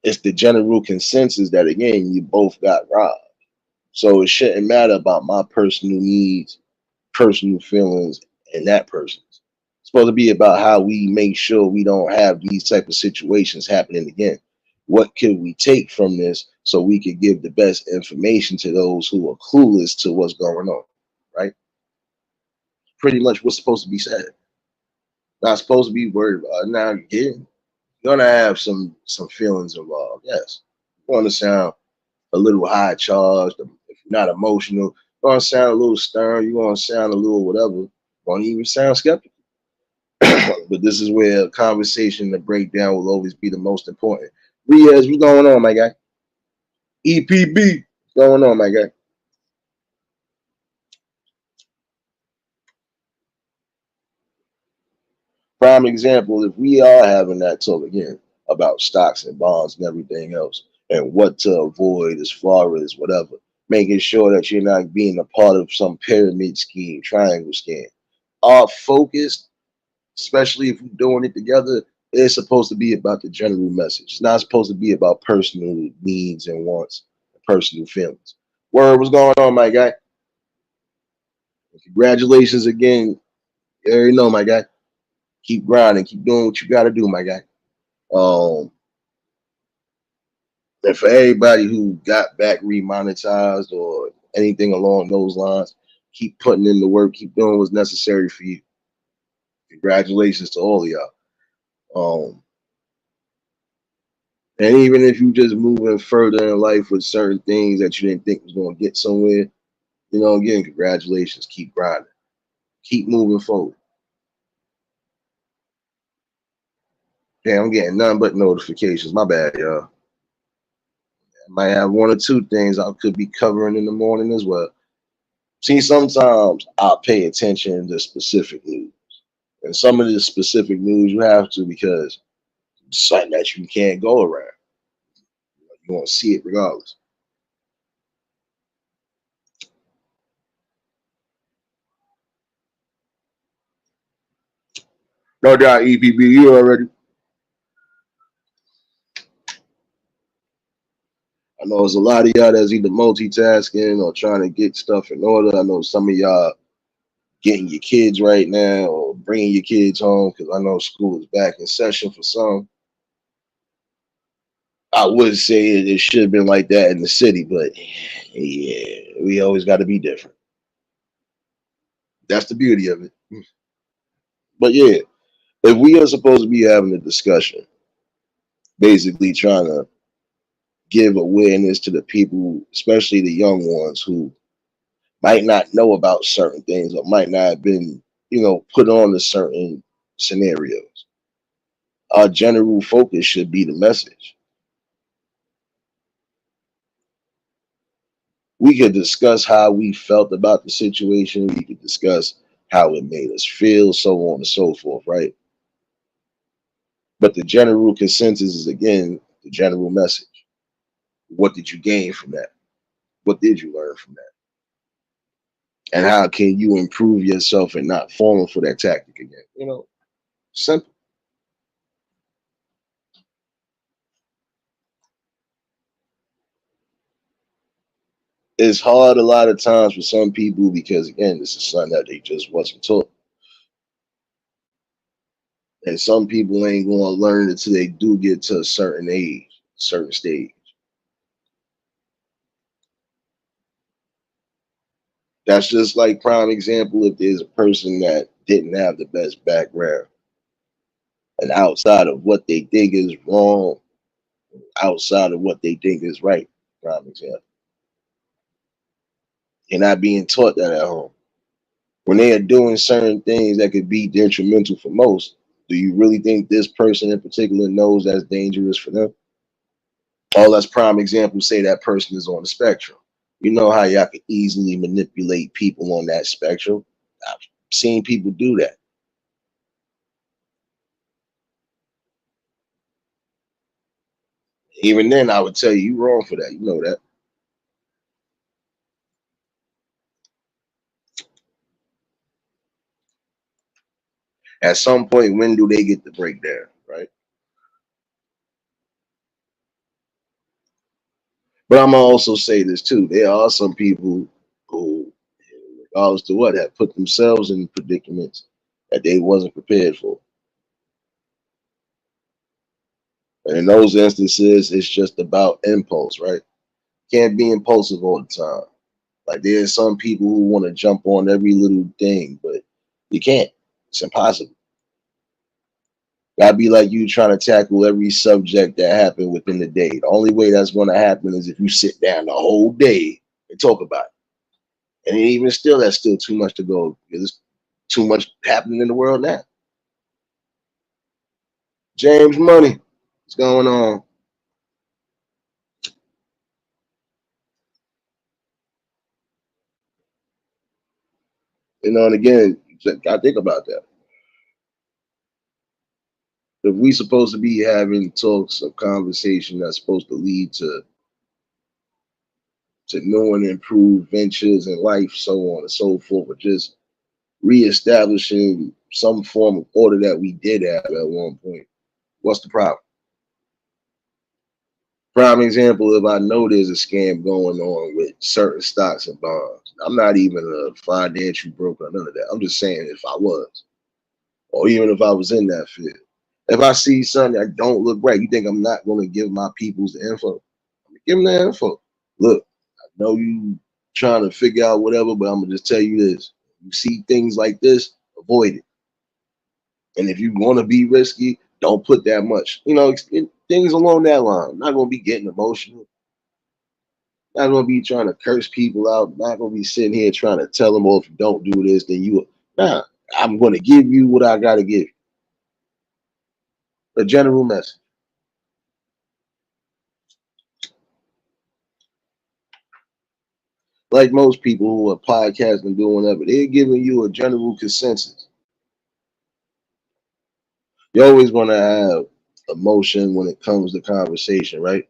[SPEAKER 1] It's the general consensus that again you both got robbed. So it shouldn't matter about my personal needs, personal feelings, and that person's. It's supposed to be about how we make sure we don't have these type of situations happening again. What can we take from this so we could give the best information to those who are clueless to what's going on, right? Pretty much what's supposed to be said. Not supposed to be worried about it. Now, yeah, you're gonna have some feelings involved. Yes, you're gonna sound a little high charged. If you're not emotional, you're gonna sound a little stern. You're gonna sound a little whatever. You're gonna even sound skeptical. But this is where a conversation, the breakdown will always be the most important. Riaz, what's going on, my guy? EPB, what's going on, my guy? Prime example, if we are having that talk again about stocks and bonds and everything else, and what to avoid as far as whatever, making sure that you're not being a part of some pyramid scheme, triangle scheme. Our focus, especially if we're doing it together, is supposed to be about the general message. It's not supposed to be about personal needs and wants, and personal feelings. Word, what's going on, my guy? Congratulations again. You already know, my guy. Keep grinding, keep doing what you got to do, my guy. Um, and for everybody who got back remonetized or anything along those lines, keep putting in the work, keep doing what's necessary for you. Congratulations to all of y'all. And even if you just moving further in life with certain things that you didn't think was going to get somewhere, again, congratulations. Keep grinding. Keep moving forward. Damn, I'm getting nothing but notifications. My bad, y'all. I might have one or two things I could be covering in the morning as well. See, sometimes I'll pay attention to specific news. And some of the specific news you have to because it's something that you can't go around. You want to see it regardless. No doubt, EPB, you already. I know there's a lot of y'all that's either multitasking or trying to get stuff in order. I know some of y'all getting your kids right now or bringing your kids home because I know school is back in session for some. I would say it should have been like that in the city, but yeah, we always got to be different. That's the beauty of it. But yeah, if we are supposed to be having a discussion, basically trying to give awareness to the people, especially the young ones who might not know about certain things or might not have been, put on to certain scenarios. Our general focus should be the message. We could discuss how we felt about the situation. We could discuss how it made us feel, so on and so forth, right? But the general consensus is again the general message. What did you gain from that? What did you learn from that? And how can you improve yourself and not falling for that tactic again? Simple. It's hard a lot of times for some people because again, this is something that they just wasn't taught. And some people ain't gonna learn until they do get to a certain age, certain stage. That's just like prime example if there's a person that didn't have the best background and outside of what they think is wrong, outside of what they think is right, prime example. You're not being taught that at home. When they are doing certain things that could be detrimental for most, do you really think this person in particular knows that's dangerous for them? Oh, let's prime example say that person is on the spectrum. You know how y'all can easily manipulate people on that spectrum. I've seen people do that. Even then, I would tell you wrong for that. You know that. At some point, when do they get the breakdown, right? But I'm gonna also say this too. There are some people who, regardless to what, have put themselves in predicaments that they wasn't prepared for. And in those instances, it's just about impulse, right? Can't be impulsive all the time. Like there's some people who want to jump on every little thing, but you can't. It's impossible. That'd be like you trying to tackle every subject that happened within the day. The only way that's going to happen is if you sit down the whole day and talk about it. And even still, that's still too much to go because there's too much happening in the world now. James Money, what's going on? And again, I think about that. If we supposed to be having talks of conversation that's supposed to lead to new and improved ventures in life, so on and so forth, or just reestablishing some form of order that we did have at one point. What's the problem? Prime example, if I know there's a scam going on with certain stocks and bonds, I'm not even a financial broker, none of that. I'm just saying if I was, or even if I was in that field. If I see something that don't look right, you think I'm not going to give my peoples the info? I'm gonna give them the info. Look, I know you trying to figure out whatever, but I'm gonna just tell you this: you see things like this, avoid it. And if you want to be risky, don't put that much. things along that line. I'm not gonna be getting emotional. Not gonna be trying to curse people out. Not gonna be sitting here trying to tell them, "Oh, if you don't do this, then you." Nah, I'm gonna give you what I gotta give. A general message. Like most people who are podcasting and doing whatever, they're giving you a general consensus. You're always gonna have emotion when it comes to conversation, right?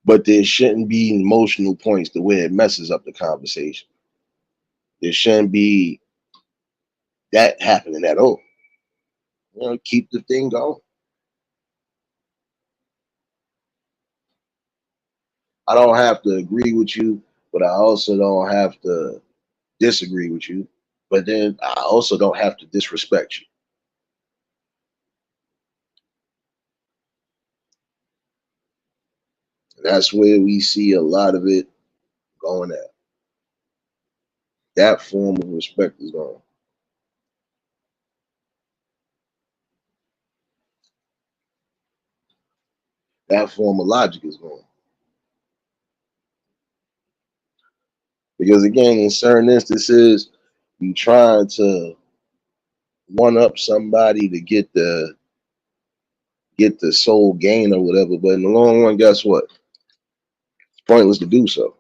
[SPEAKER 1] But there shouldn't be emotional points to where it messes up the conversation. There shouldn't be that happening at all. Keep the thing going. I don't have to agree with you, but I also don't have to disagree with you. But then I also don't have to disrespect you. And that's where we see a lot of it going at. That form of respect is gone. That form of logic is gone. Because again, in certain instances, you trying to one up somebody to get the sole gain or whatever, but in the long run, guess what? It's pointless to do so.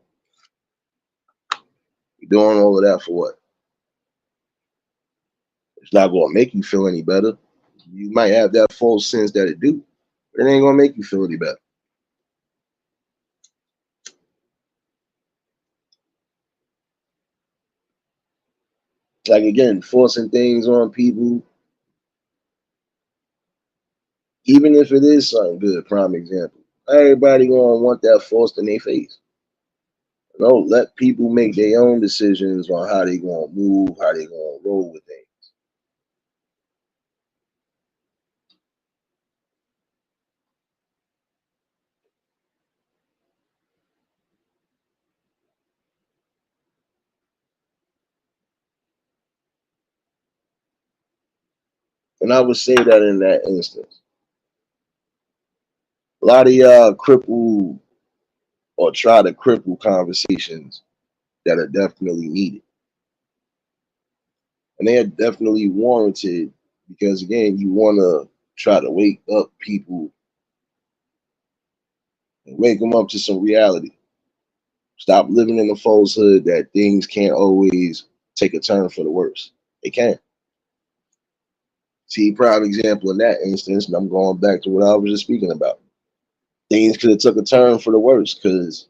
[SPEAKER 1] You're doing all of that for what? It's not going to make you feel any better. You might have that false sense that it do, but it ain't going to make you feel any better. Like again, forcing things on people, even if it is something good. Prime example. Everybody gonna want that forced in their face. Let people make their own decisions on how they gonna move, how they gonna roll with things. And I would say that in that instance, a lot of y'all cripple or try to cripple conversations that are definitely needed. And they are definitely warranted because, again, you want to try to wake up people and wake them up to some reality. Stop living in the falsehood that things can't always take a turn for the worse. They can't. See, prime example in that instance, and I'm going back to what I was just speaking about. Things could have took a turn for the worse because,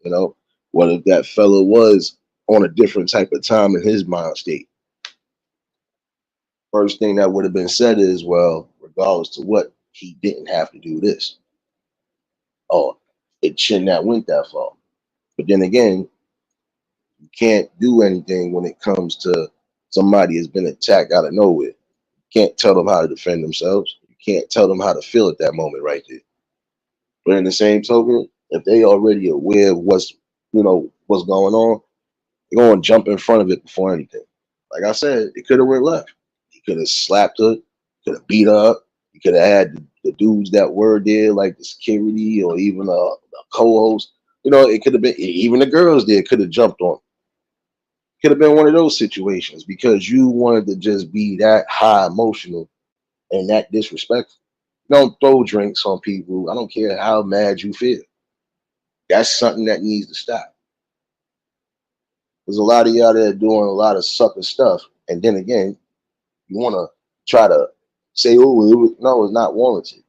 [SPEAKER 1] you know, what if that fella was on a different type of time in his mind state? First thing that would have been said is, well, regardless to what, he didn't have to do this. Oh, it shouldn't have went that far. But then again, you can't do anything when it comes to somebody has been attacked out of nowhere. You can't tell them how to defend themselves. You can't tell them how to feel at that moment right there. But in the same token, if they already aware of what's going on, they're going to jump in front of it before anything. Like I said, it could have went left. He could have slapped her, could have beat her up. He could have had the dudes that were there, like the security or even a co-host. It could have been even the girls there could have jumped on. Could have been one of those situations because you wanted to just be that high emotional and that disrespectful. Don't throw drinks on people. I don't care how mad you feel. That's something that needs to stop. There's a lot of y'all that are doing a lot of sucker stuff, and then again, you want to try to say, "Oh, no, it's not warranted."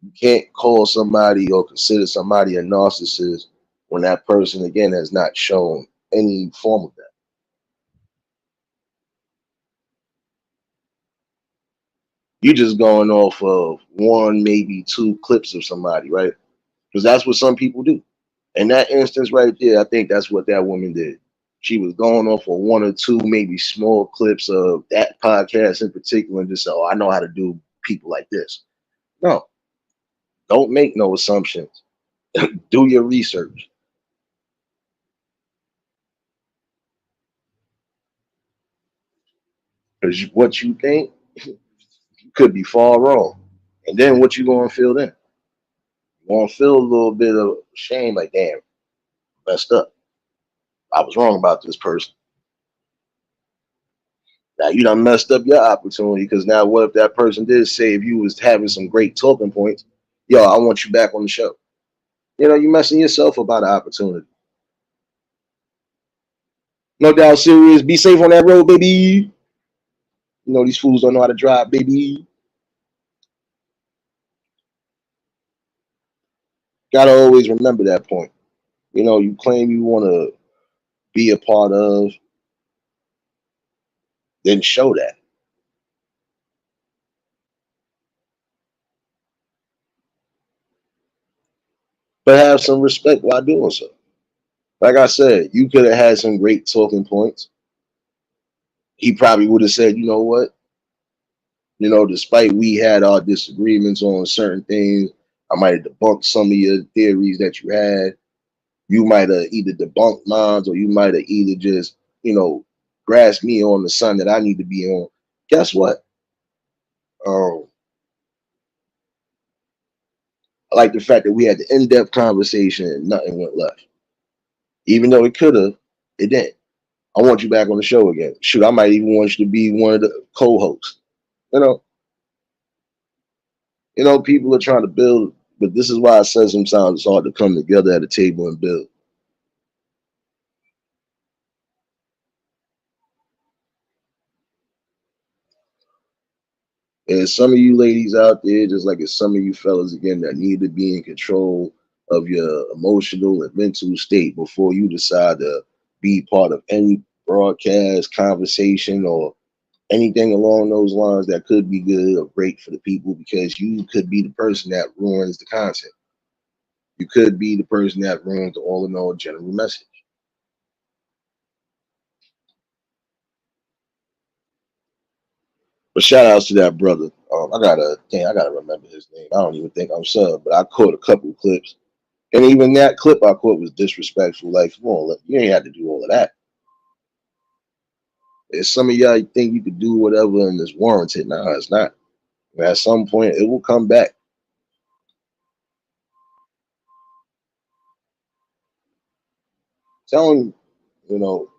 [SPEAKER 1] You can't call somebody or consider somebody a narcissist when that person again has not shown any form of that. You're just going off of one, maybe two clips of somebody, right? Because that's what some people do. In that instance right there, I think that's what that woman did. She was going off of one or two, maybe small clips of that podcast in particular, and just say, "Oh, I know how to do people like this." No, don't make no assumptions. Do your research. Because what you think could be far wrong. And then what you gonna feel then? You gonna feel a little bit of shame, like damn, messed up. I was wrong about this person. Now you done messed up your opportunity because now what if that person did say if you was having some great talking points, yo, I want you back on the show. You know, you messing yourself about an opportunity. No doubt serious. Be safe on that road, baby. You know, these fools don't know how to drive, baby. Gotta always remember that point. You know, you claim you wanna be a part of, then show that. But have some respect while doing so. Like I said, you could have had some great talking points. He probably would have said, you know what? You know, despite we had our disagreements on certain things, I might have debunked some of your theories that you had. You might have either debunked mine or you might have either just, you know, grasped me on the sun that I need to be on. Guess what? Um, I like the fact that we had the in-depth conversation and nothing went left. Even though it could have, it didn't. I want you back on the show again. Shoot, I might even want you to be one of the co-hosts. You know, people are trying to build, but this is why I said sometimes it's hard to come together at a table and build. There's some of you ladies out there, just like it's some of you fellas again, that need to be in control of your emotional and mental state before you decide to be part of any broadcast, conversation, or anything along those lines that could be good or great for the people, because you could be the person that ruins the content. You could be the person that ruins the all in all general message. But shout outs to that brother. I gotta remember his name. I don't even think I'm sub, but I caught a couple clips. And even that clip I caught was disrespectful. Like, come on, look, you ain't had to do all of that. If some of y'all think you could do whatever and it's warranted, nah, it's not. At some point, it will come back. Tell him, you know,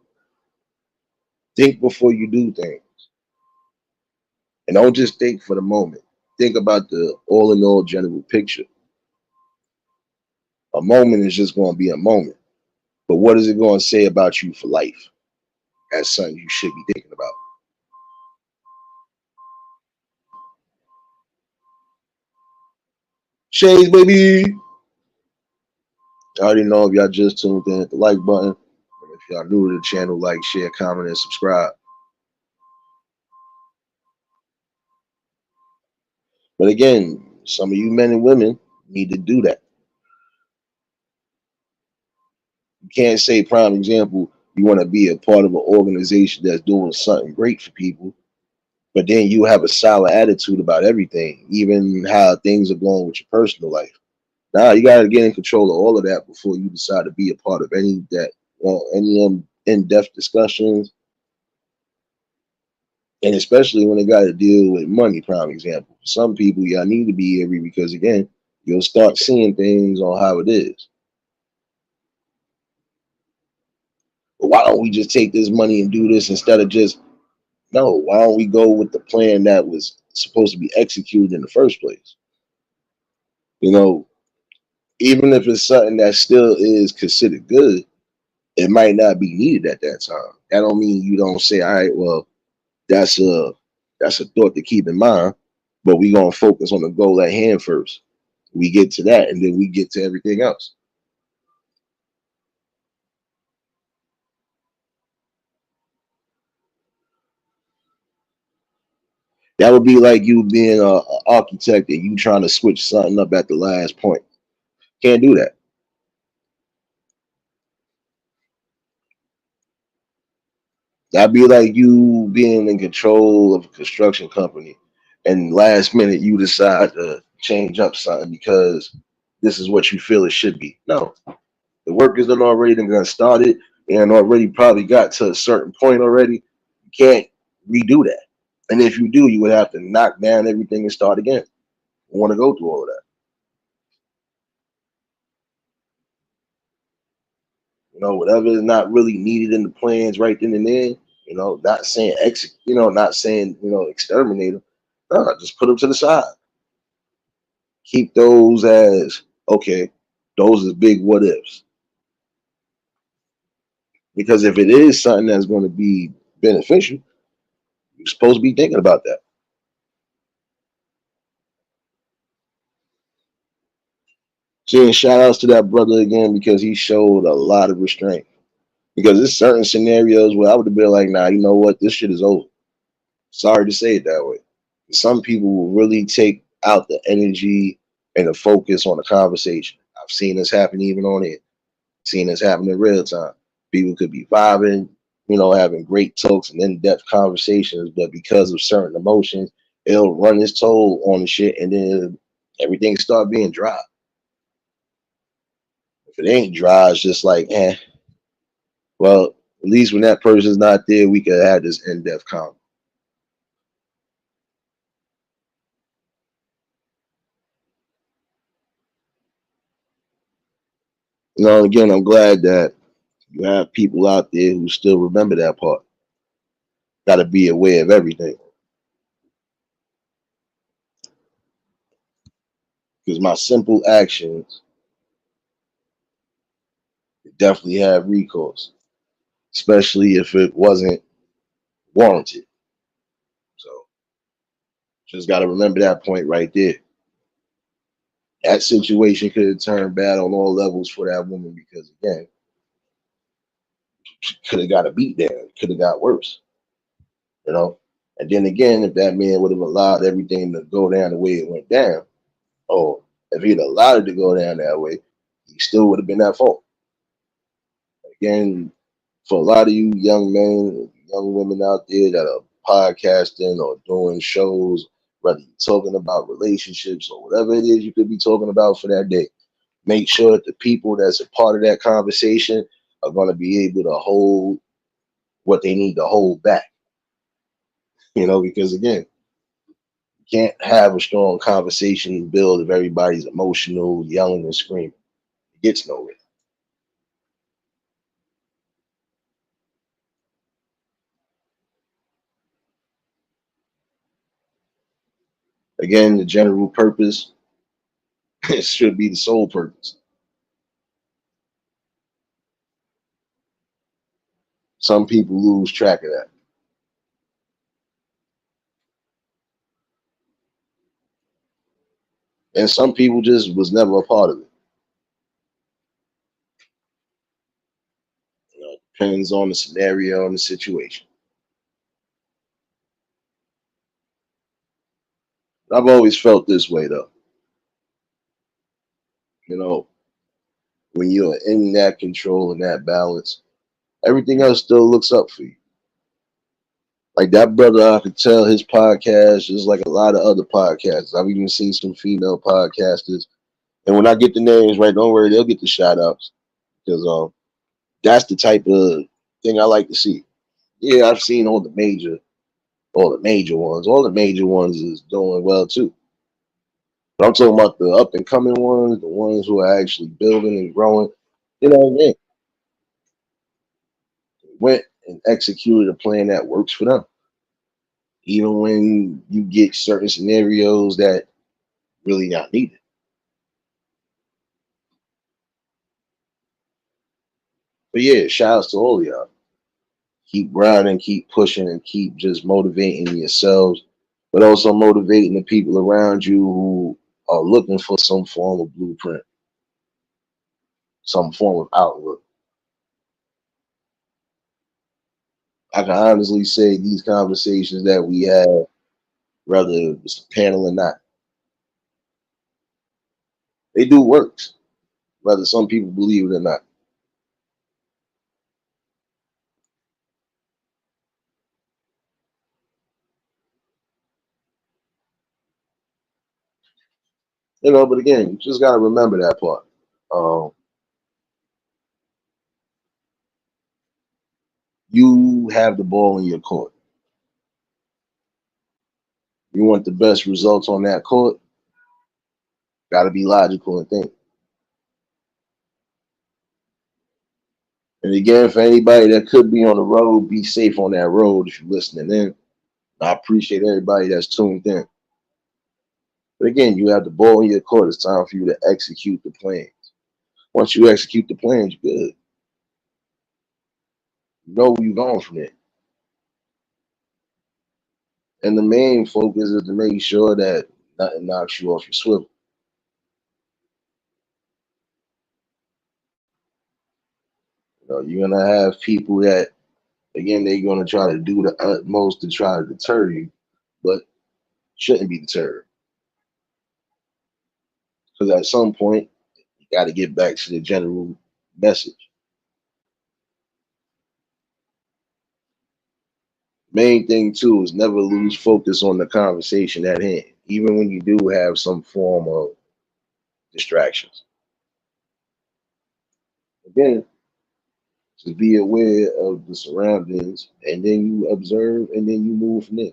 [SPEAKER 1] think before you do things. And don't just think for the moment. Think about the all in all general picture. A moment is just going to be a moment. But what is it going to say about you for life? That's something you should be thinking about. Shades, baby. I already know if y'all just tuned in, hit the like button. And if y'all new to the channel, like, share, comment, and subscribe. But again, some of you men and women need to do that. You can't say, prime example, you want to be a part of an organization that's doing something great for people, but then you have a sour attitude about everything, even how things are going with your personal life. Now you got to get in control of all of that before you decide to be a part of any in-depth discussions, and especially when it got to deal with money. Prime example, for some people, y'all need to be every, because again, you'll start seeing things on how it is. But why don't we just take this money and do this instead of just no? Why don't we go with the plan that was supposed to be executed in the first place? You know, even if it's something that still is considered good, it might not be needed at that time. That don't mean you don't say, all right, well, that's a that's a thought to keep in mind, but we gonna focus on the goal at hand first. We get to that, and then we get to everything else. That would be like you being a architect and you trying to switch something up at the last point. Can't do that. That'd be like you being in control of a construction company, and last minute you decide to change up something because this is what you feel it should be. No, the workers that already done started and already probably got to a certain point already. You can't redo that. And if you do, you would have to knock down everything and start again. You want to go through all of that. Whatever is not really needed in the plans right then and there, not saying not saying, exterminate them. No, just put them to the side. Keep those as, okay, those is big what ifs. Because if it is something that's going to be beneficial, you're supposed to be thinking about that. So, shout outs to that brother again because he showed a lot of restraint. Because there's certain scenarios where I would have been like, nah, you know what, this shit is over. Sorry to say it that way. Some people will really take out the energy and the focus on the conversation. I've seen this happen even on it. Seen this happen in real time. People could be vibing, having great talks and in-depth conversations, but because of certain emotions, it'll run its toll on the shit, and then everything start being dry. If it ain't dry, it's just like, well, at least when that person's not there, we could have this in-depth conversation. Again, I'm glad that you have people out there who still remember that part. Got to be aware of everything. Because my simple actions definitely have recourse, especially if it wasn't warranted. So just got to remember that point right there. That situation could have turned bad on all levels for that woman because, again, she could have got a beat down, could have got worse, you know. And then again, if that man would have allowed everything to go down the way it went down, or if he'd allowed it to go down that way, he still would have been at fault. Again, for a lot of you young men, young women out there that are podcasting or doing shows, whether you're talking about relationships or whatever it is you could be talking about for that day, make sure that the people that's a part of that conversation are going to be able to hold what they need to hold back. Because again, you can't have a strong conversation and build if everybody's emotional, yelling and screaming. It gets nowhere. Again, the general purpose should be the sole purpose. Some people lose track of that. And some people just was never a part of it. Depends on the scenario and the situation. I've always felt this way though. You know, when you're in that control and that balance, everything else still looks up for you. Like that brother, I could tell his podcast is like a lot of other podcasts. I've even seen some female podcasters. And when I get the names right, don't worry, they'll get the shout outs. Because that's the type of thing I like to see. Yeah, I've seen all the major ones. All the major ones is doing well too. But I'm talking about the up and coming ones, the ones who are actually building and growing. Again, went and executed a plan that works for them. Even when you get certain scenarios that really not needed. But yeah, shout outs to all of y'all. Keep grinding, keep pushing, and keep just motivating yourselves, but also motivating the people around you who are looking for some form of blueprint, some form of outlook. I can honestly say these conversations that we have, whether it's a panel or not, they do works, whether some people believe it or not. But again, you just gotta remember that part. Um, you have the ball in your court. You want the best results on that court, got to be logical and think. And again, for anybody that could be on the road, be safe on that road if you're listening in. I appreciate everybody that's tuned in. But again, you have the ball in your court. It's time for you to execute the plans. Once you execute the plans, you're good. You know where you're going from there. And the main focus is to make sure that nothing knocks you off your swivel. You're gonna have people that, again, they're gonna try to do the utmost to try to deter you, but shouldn't be deterred. Because at some point, you got to get back to the general message. Main thing too is never lose focus on the conversation at hand, even when you do have some form of distractions. Again, just be aware of the surroundings, and then you observe, and then you move from there.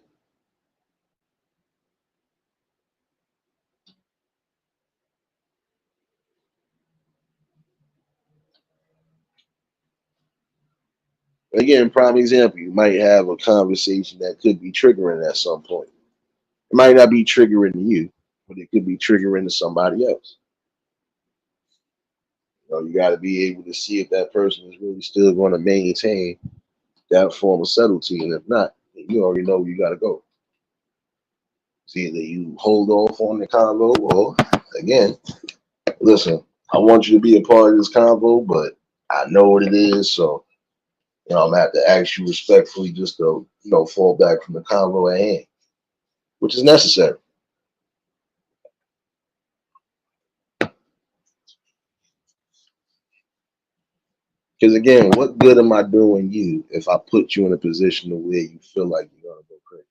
[SPEAKER 1] Again, prime example, you might have a conversation that could be triggering at some point. It might not be triggering to you, but it could be triggering to somebody else. You got to be able to see if that person is really still going to maintain that form of subtlety, and if not, then you already know where you got to go. It's either you hold off on the convo, or again, listen, I want you to be a part of this convo, but I know what it is, so I'm gonna have to ask you respectfully just to fall back from the convo at hand, which is necessary. Because again, what good am I doing you if I put you in a position to where you feel like you're gonna go crazy?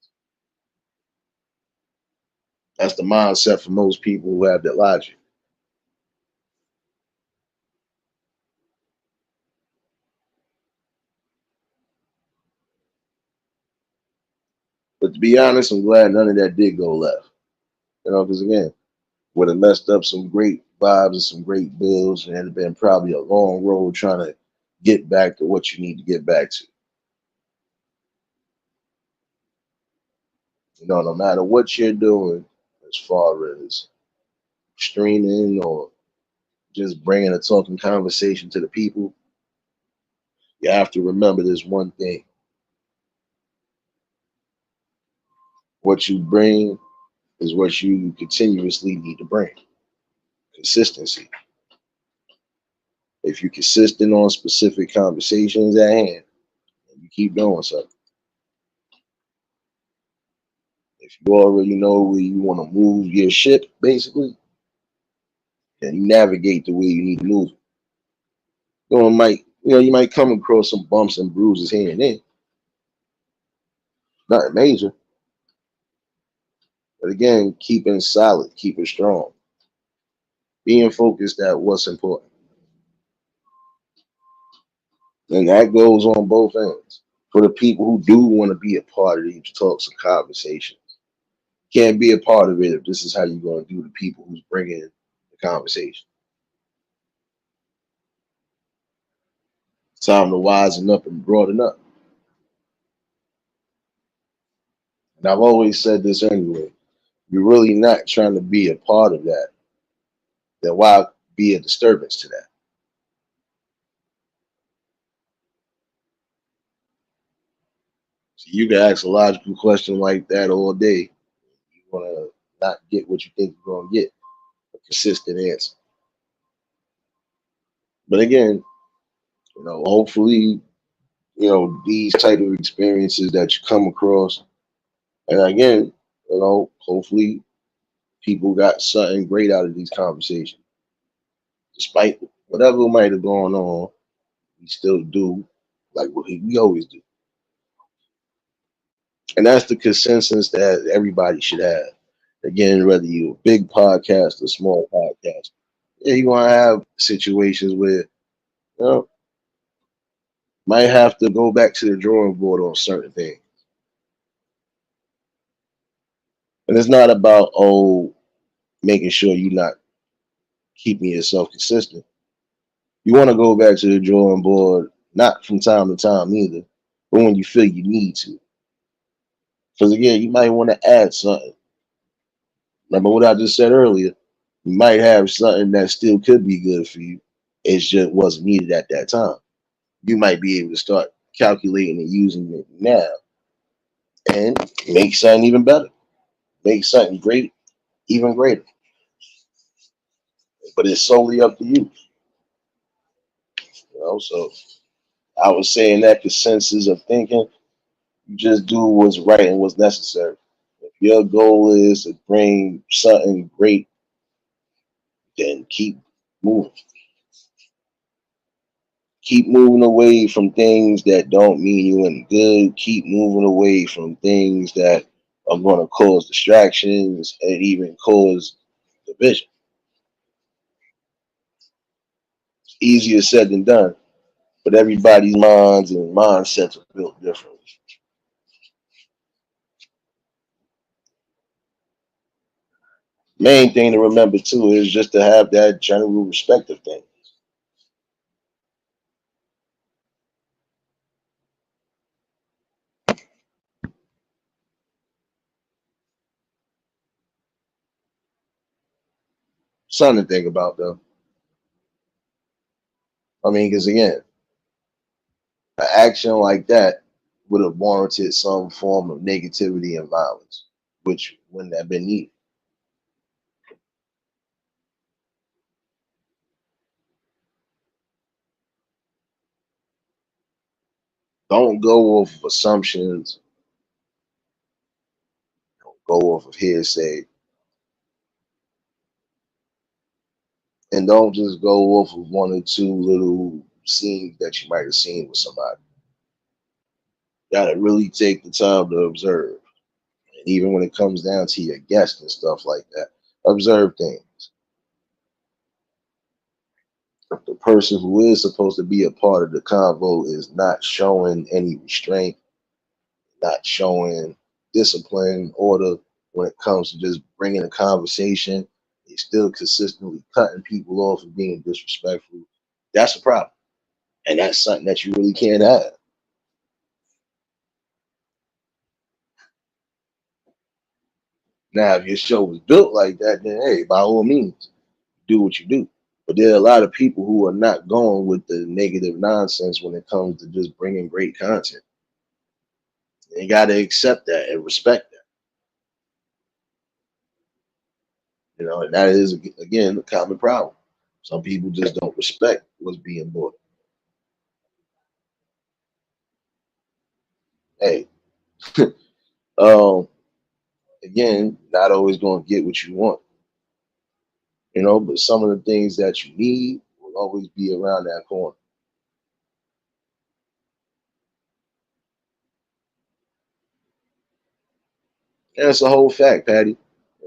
[SPEAKER 1] That's the mindset for most people who have that logic. But to be honest, I'm glad none of that did go left. Because again, would have messed up some great vibes and some great builds, and it'd been probably a long road trying to get back to what you need to get back to. No matter what you're doing, as far as streaming or just bringing a talking conversation to the people, you have to remember this one thing. What you bring is what you continuously need to bring. Consistency. If you're consistent on specific conversations at hand, you keep doing something. If you already know where you want to move your ship, basically, then you navigate the way you need to move. You might come across some bumps and bruises here and there. Nothing major. But again, keeping solid, keeping strong, being focused at what's important. And that goes on both ends. For the people who do want to be a part of these talks and conversations, can't be a part of it if this is how you're going to do the people who's bringing the conversation. It's time to wisen up and broaden up. And I've always said this anyway. You're really not trying to be a part of that, then why be a disturbance to that? So you can ask a logical question like that all day. You're gonna not get what you think you're gonna get, a consistent answer. But again, hopefully, these type of experiences that you come across, and again, hopefully people got something great out of these conversations. Despite whatever might have gone on, we still do like what we always do. And that's the consensus that everybody should have. Again, whether you're a big podcast or small podcast, yeah, you're gonna have situations where might have to go back to the drawing board on certain things. And it's not about making sure you're not keeping yourself consistent. You want to go back to the drawing board, not from time to time either, but when you feel you need to. Because again, you might want to add something. Remember what I just said earlier? You might have something that still could be good for you. It just wasn't needed at that time. You might be able to start calculating and using it now and make something even better. Make something great, even greater. But it's solely up to you. So I was saying that consensus of thinking, you just do what's right and what's necessary. If your goal is to bring something great, then keep moving. Keep moving away from things that don't mean you any good. Keep moving away from things that are going to cause distractions and even cause division. It's easier said than done, but everybody's minds and mindsets are built differently. Main thing to remember too is just to have that general respect of things. Something to think about though. I mean, because again, an action like that would have warranted some form of negativity and violence, which wouldn't have been needed. Don't go off of assumptions, go off of hearsay, and don't just go off of one or two little scenes that you might have seen with somebody. You gotta really take the time to observe. And even when it comes down to your guests and stuff like that, observe things. If the person who is supposed to be a part of the convo is not showing any restraint, not showing discipline, order when it comes to just bringing a conversation, they still consistently cutting people off and being disrespectful, that's a problem. And that's something that you really can't have. Now, if your show was built like that, then hey, by all means, do what you do. But there are a lot of people who are not going with the negative nonsense when it comes to just bringing great content. You got to accept that and respect that, and that is again a common problem. Some people just don't respect what's being brought. Hey, um, again, not always going to get what you want, but some of the things that you need will always be around that corner. And it's a whole fact, Patty.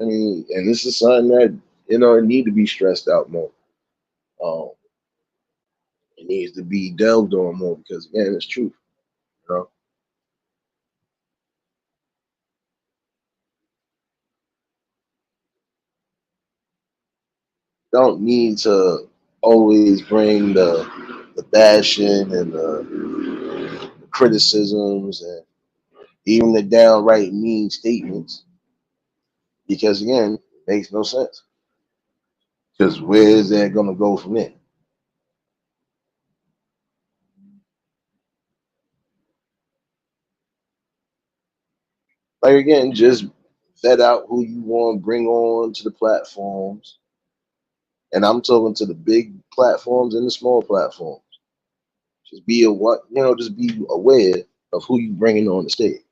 [SPEAKER 1] I mean, and this is something that it need to be stressed out more. Um, it needs to be delved on more because again, it's truth. You know, don't need to always bring the bashing and the criticisms and even the downright mean statements because again, it makes no sense. Because where is that going to go from there? Like again, just vet out who you want to bring on to the platforms, and I'm talking to the big platforms and the small platforms. Just be just be aware of who you bringing on the stage,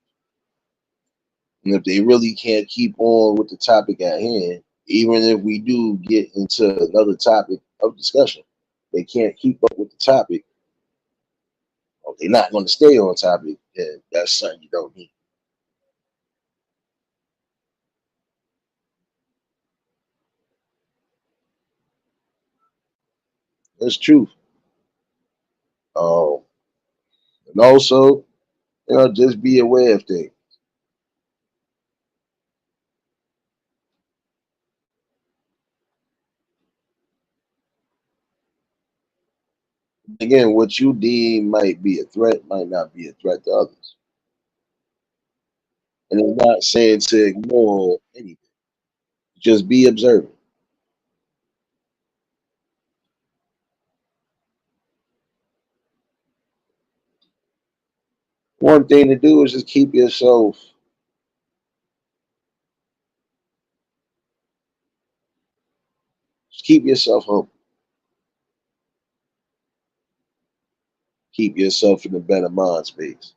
[SPEAKER 1] and if they really can't keep on with the topic at hand, even if we do get into another topic of discussion, they can't keep up with the topic, or they're not going to stay on topic. Then that's something you don't need. That's truth. Um, and also, just be aware of things. Again, what you deem might be a threat might not be a threat to others. And it's not saying to ignore anything. Just be observant. One thing to do is just keep yourself humble. Keep yourself in a better mind space.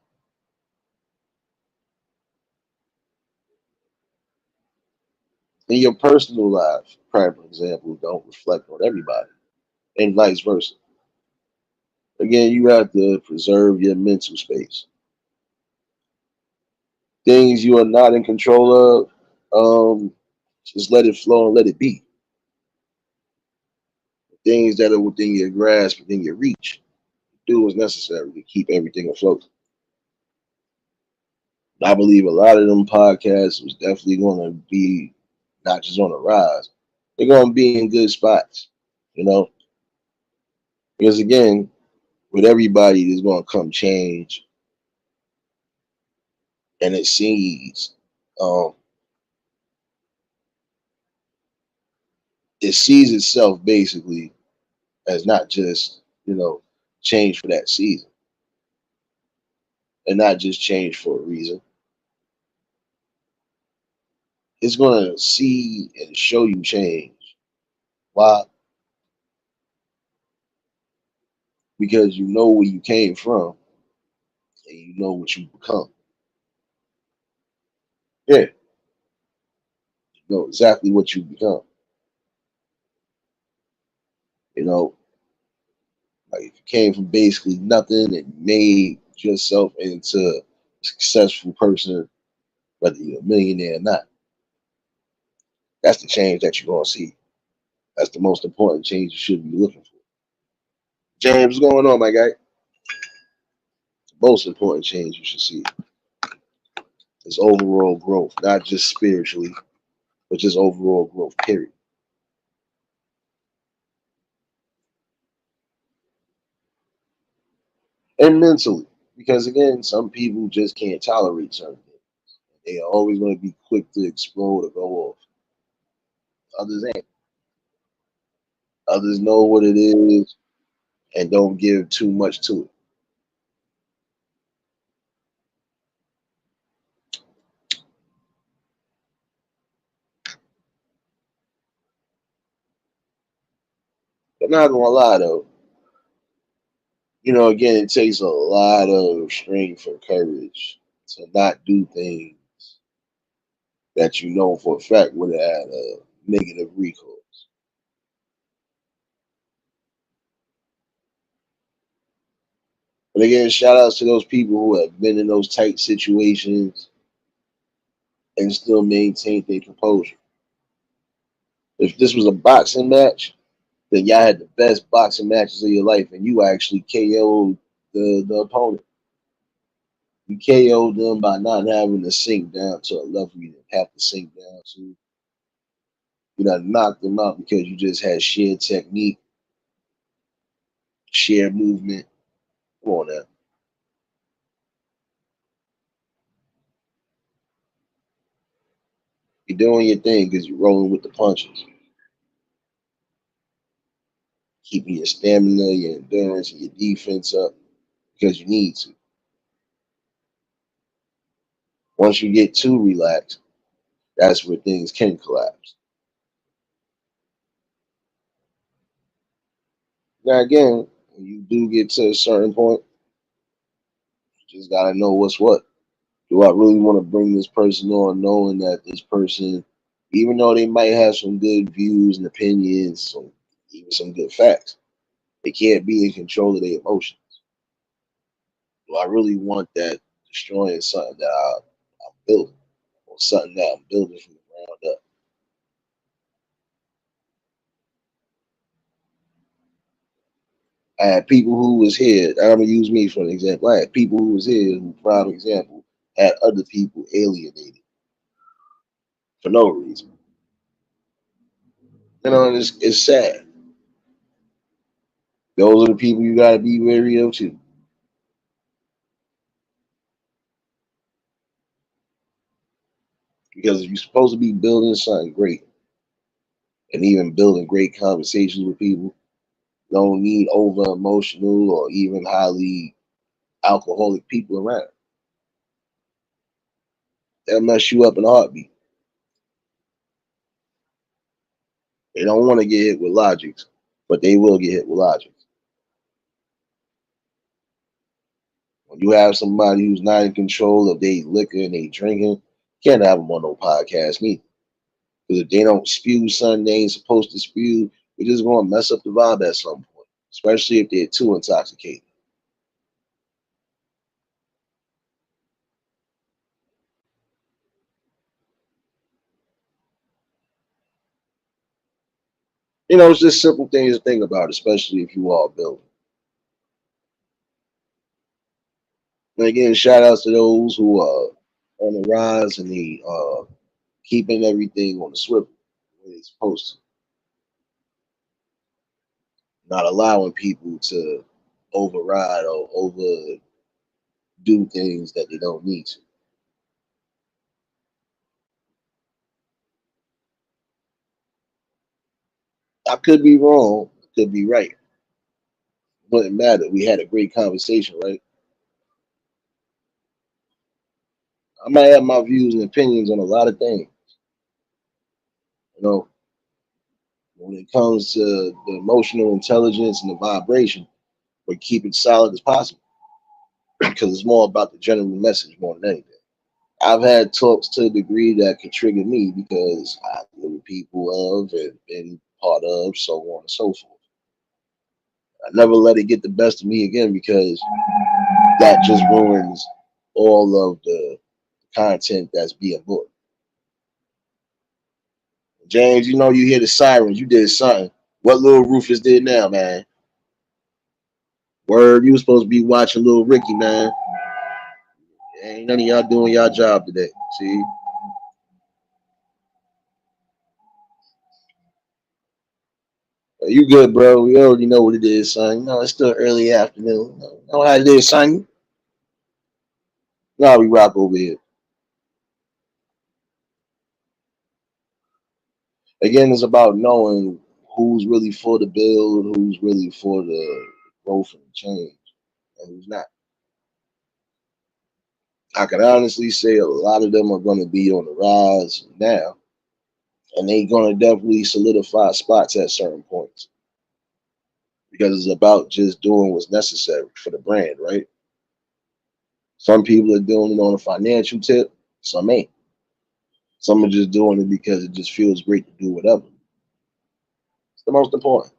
[SPEAKER 1] In your personal life, prime example, don't reflect on everybody, and vice versa. Again, you have to preserve your mental space. Things you are not in control of, just let it flow and let it be. Things that are within your grasp, within your reach, do what's necessary to keep everything afloat. I believe a lot of them podcasts was definitely going to be not just on the rise. They're going to be in good spots, you know, because again, with everybody, there's going to come change, and um, it sees itself basically as not just change for that season, and not just change for a reason. It's going to see and show you change. Why? Because you know where you came from and you know what you become. Yeah, you know exactly what you become. You know, like if you came from basically nothing and made yourself into a successful person, whether you're a millionaire or not, that's the change that you're gonna see. That's the most important change you should be looking for. James, what's going on, my guy? The most important change you should see is overall growth, not just spiritually, but just overall growth, period. And mentally. Because again, some people just can't tolerate certain things. They are always going to be quick to explode or go off. Others ain't. Others know what it is and don't give too much to it. But not gonna lie though, again, it takes a lot of strength and courage to not do things that you know for a fact would have had a negative recourse. But again, shout outs to those people who have been in those tight situations and still maintained their composure. If this was a boxing match, then y'all had the best boxing matches of your life and you actually KO'd the opponent. You KO'd them by not having to sink down to a level you didn't have to sink down to. You know, knocked them out because you just had sheer technique, sheer movement. Come on now. You're doing your thing because you're rolling with the punches, keeping your stamina, your endurance, and your defense up because you need to. Once you get too relaxed, that's where things can collapse. Now, again, when you do get to a certain point, you just got to know what's what. Do I really want to bring this person on knowing that this person, even though they might have some good views and opinions, even some good facts, they can't be in control of their emotions? Do I really want that destroying something that I'm building or something that I'm building from the ground up? I had people who was here, I'm gonna use me for an example. I had people who was here who, prime example, had other people alienated for no reason. And it's sad. Those are the people you gotta be wary of too. Because if you're supposed to be building something great and even building great conversations with people, you don't need over emotional or even highly alcoholic people around. They'll mess you up in a heartbeat. They don't want to get hit with logics, but they will get hit with logics. When you have somebody who's not in control of their liquor and they drinking, you can't have them on no podcast neither. Because if they don't spew something they ain't supposed to spew, they're just going to mess up the vibe at some point, especially if they're too intoxicated. It's just simple things to think about, especially if you are building. And again, shout outs to those who are on the rise and they keeping everything on the swivel the way they're supposed to, not allowing people to override or overdo things that they don't need to. I could be wrong, could be right. Wouldn't matter. We had a great conversation, right? I might have my views and opinions on a lot of things. You know, when it comes to the emotional intelligence and the vibration, but keep it solid as possible because it's more about the general message more than anything. I've had talks to a degree that could trigger me because I deal with people of and been part of, so on and so forth. I never let it get the best of me again because that just ruins all of the content that's being booked. James, you hear the sirens, you did something. What little Rufus did now, man? Word, you was supposed to be watching little Ricky, man. Ain't none of y'all doing y'all job today. See? You good, bro. We already know what it is, son. It's still early afternoon. Know how it is, son. Nah, we rock over here. Again, it's about knowing who's really for the build, who's really for the growth and change, and who's not. I can honestly say a lot of them are going to be on the rise now, and they're going to definitely solidify spots at certain points because it's about just doing what's necessary for the brand, right? Some people are doing it on a financial tip, some ain't. Some are just doing it because it just feels great to do whatever. It's the most important.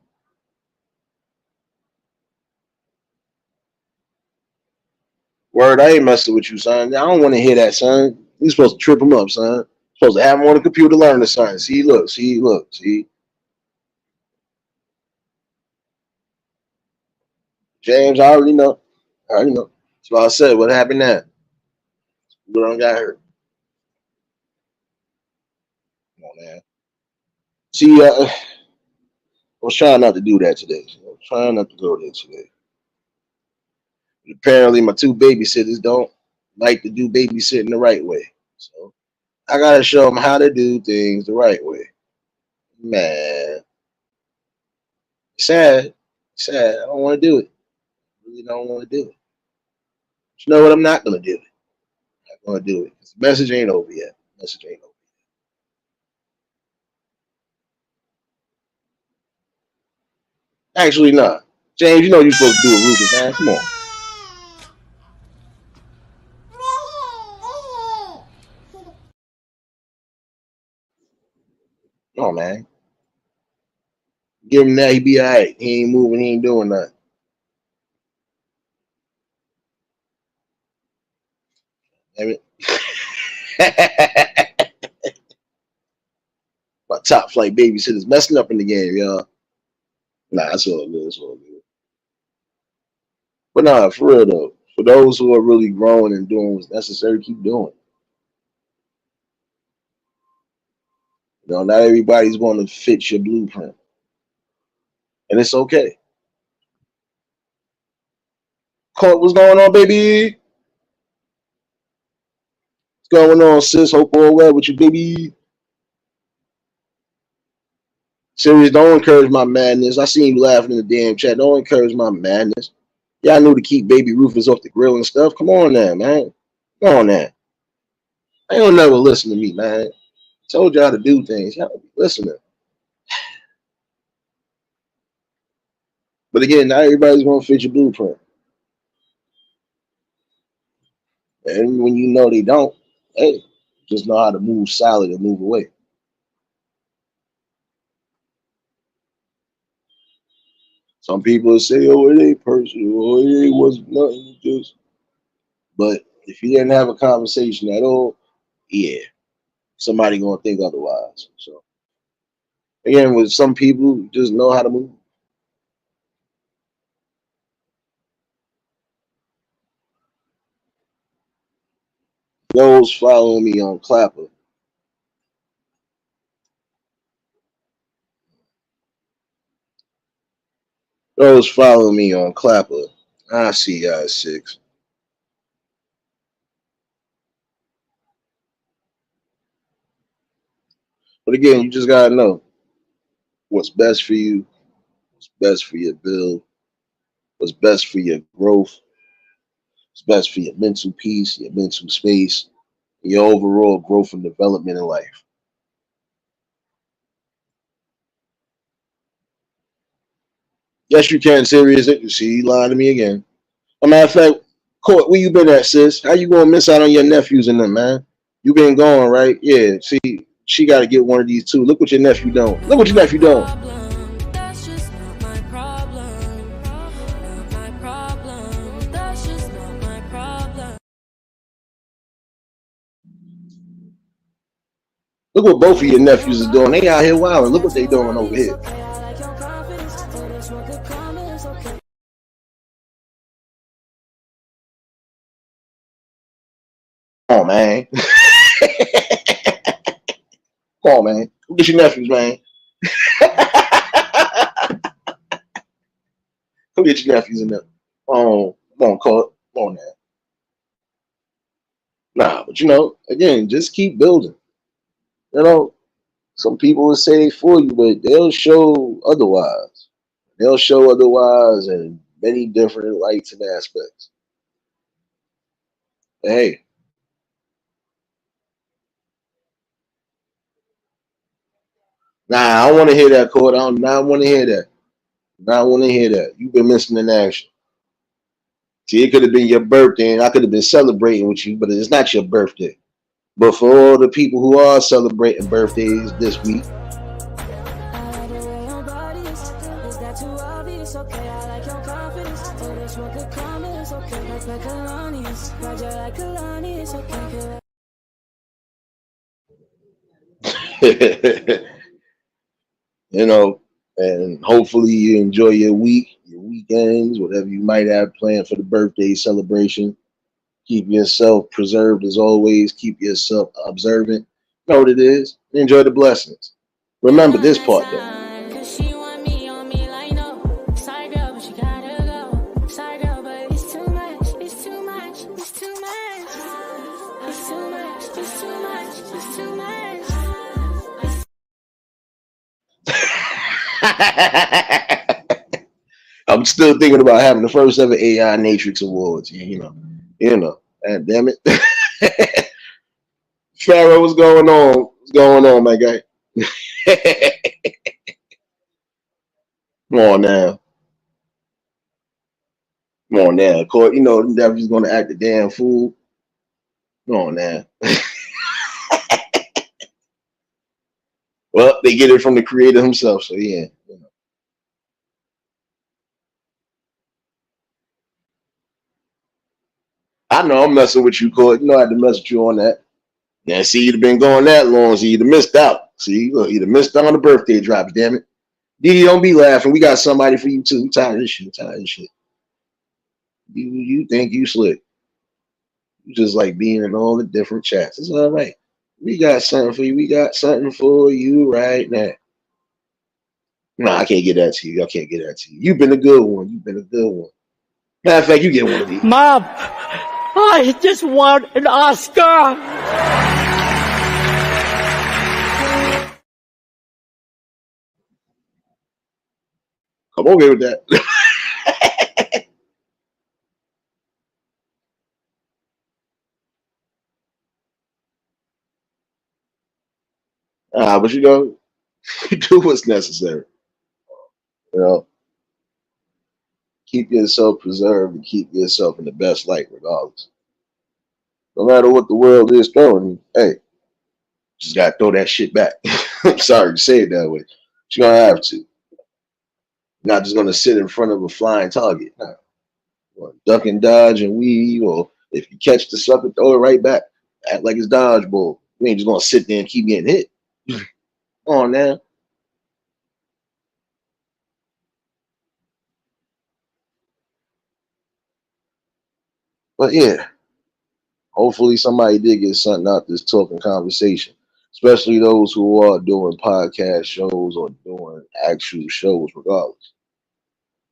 [SPEAKER 1] Word, I ain't messing with you, son. I don't want to hear that, son. You supposed to trip him up, son. Supposed to have him on the computer learning, son. See. James, I already know. I already know. That's why I said, what happened now? We don't got hurt. Come on, man. See, I was trying not to do that today. I was trying not to go there today. But apparently, my two babysitters don't like to do babysitting the right way. So I gotta show them how to do things the right way. Man, sad, sad. I don't want to do it. Really don't want to do it. But you know what? I'm not gonna do it. I'm not gonna do it. The message ain't over yet. Message ain't over. Actually, not. James, you know you're supposed to do it, Rufus, man. Come on. Come on, man. Give him that. He be all right. He ain't moving. He ain't doing nothing. Damn it. My top flight babysitter's messing up in the game, y'all. Nah, that's all good. That's all good. But nah, for real though, for those who are really growing and doing what's necessary, keep doing it. Not everybody's going to fit your blueprint, and it's okay. Court, what's going on, baby? What's going on, sis? Hope all well with you, baby. Serious, don't encourage my madness. I seen you laughing in the damn chat. Don't encourage my madness. Yeah, I knew to keep baby Rufus off the grill and stuff. Come on now, man. Come on now. I don't never listen to me, man. Told y'all to do things. Y'all be listening. But again, not everybody's gonna fit your blueprint. And when you know they don't, hey, just know how to move solid and move away. Some people say, oh, it ain't personal, or it was nothing, just. But if you didn't have a conversation at all, yeah, somebody gonna think otherwise. So again, with some people, just know how to move. Those following me on Clapper. Those following me on Clapper. I see y'all at 6. But again, you just gotta know what's best for you, what's best for your build, what's best for your growth, what's best for your mental peace, your mental space, your overall growth and development in life. Yes, you can, serious. You see, you lying to me again. A matter of fact, Court, where you been at, sis? How you gonna miss out on your nephews and them, man? You been going, right? Yeah. See, she got to get one of these too. Look what your nephew doing. Look what your nephew doing. Look what both of your nephews is doing. They out here wilding. Look what they doing over here. Come on, man. Come on, man. Look at your nephews, man. Go get your nephews in there. Oh, come on, Court. Come on, now. Nah, but again, just keep building. Some people will say for you, but they'll show otherwise. They'll show otherwise in many different lights and aspects. Hey, nah, I don't want to hear that, Court. I don't not want to hear that. Not want to hear that. You've been missing in action. See, it could have been your birthday, and I could have been celebrating with you, but it's not your birthday. But for all the people who are celebrating birthdays this week, and hopefully you enjoy your week, your weekends, whatever you might have planned for the birthday celebration. Keep yourself preserved as always. Keep yourself observant. Know what it is. Enjoy the blessings. Remember this part though. I'm still thinking about having the first ever AI Matrix Awards. And damn it. Pharaoh, what's going on? What's going on, my guy? Come on now. Come on now. Court, the devil's gonna act a damn fool. Come on now. Well, they get it from the creator himself, so yeah. I know I'm messing with you, Court. I had to mess with you on that. Yeah, see, you'd have been going that long, so you'd have missed out. See, look, you'd have missed out on the birthday drops, damn it. Didi, don't be laughing. We got somebody for you too. We tired of this shit. Tired of this shit. You think you slick. You just like being in all the different chats. It's all right. We got something for you. We got something for you right now. No, I can't get that to you. I can't get that to you. You've been a good one. You've been a good one. Matter of fact, you get one of these.
[SPEAKER 2] Mom, I just want an Oscar.
[SPEAKER 1] Come over here with that. But you know, you do what's necessary. You know, keep yourself preserved and keep yourself in the best light, regardless. No matter what the world is throwing you, hey, just gotta throw that shit back. I'm sorry to say it that way. But you're gonna have to. You're not just gonna sit in front of a flying target. Nah. Duck and dodge and weave, or if you catch the sucker, throw it right back. Act like it's dodgeball. You ain't just gonna sit there and keep getting hit. Come on now. But yeah, hopefully somebody did get something out this talking conversation, especially those who are doing podcast shows or doing actual shows, regardless.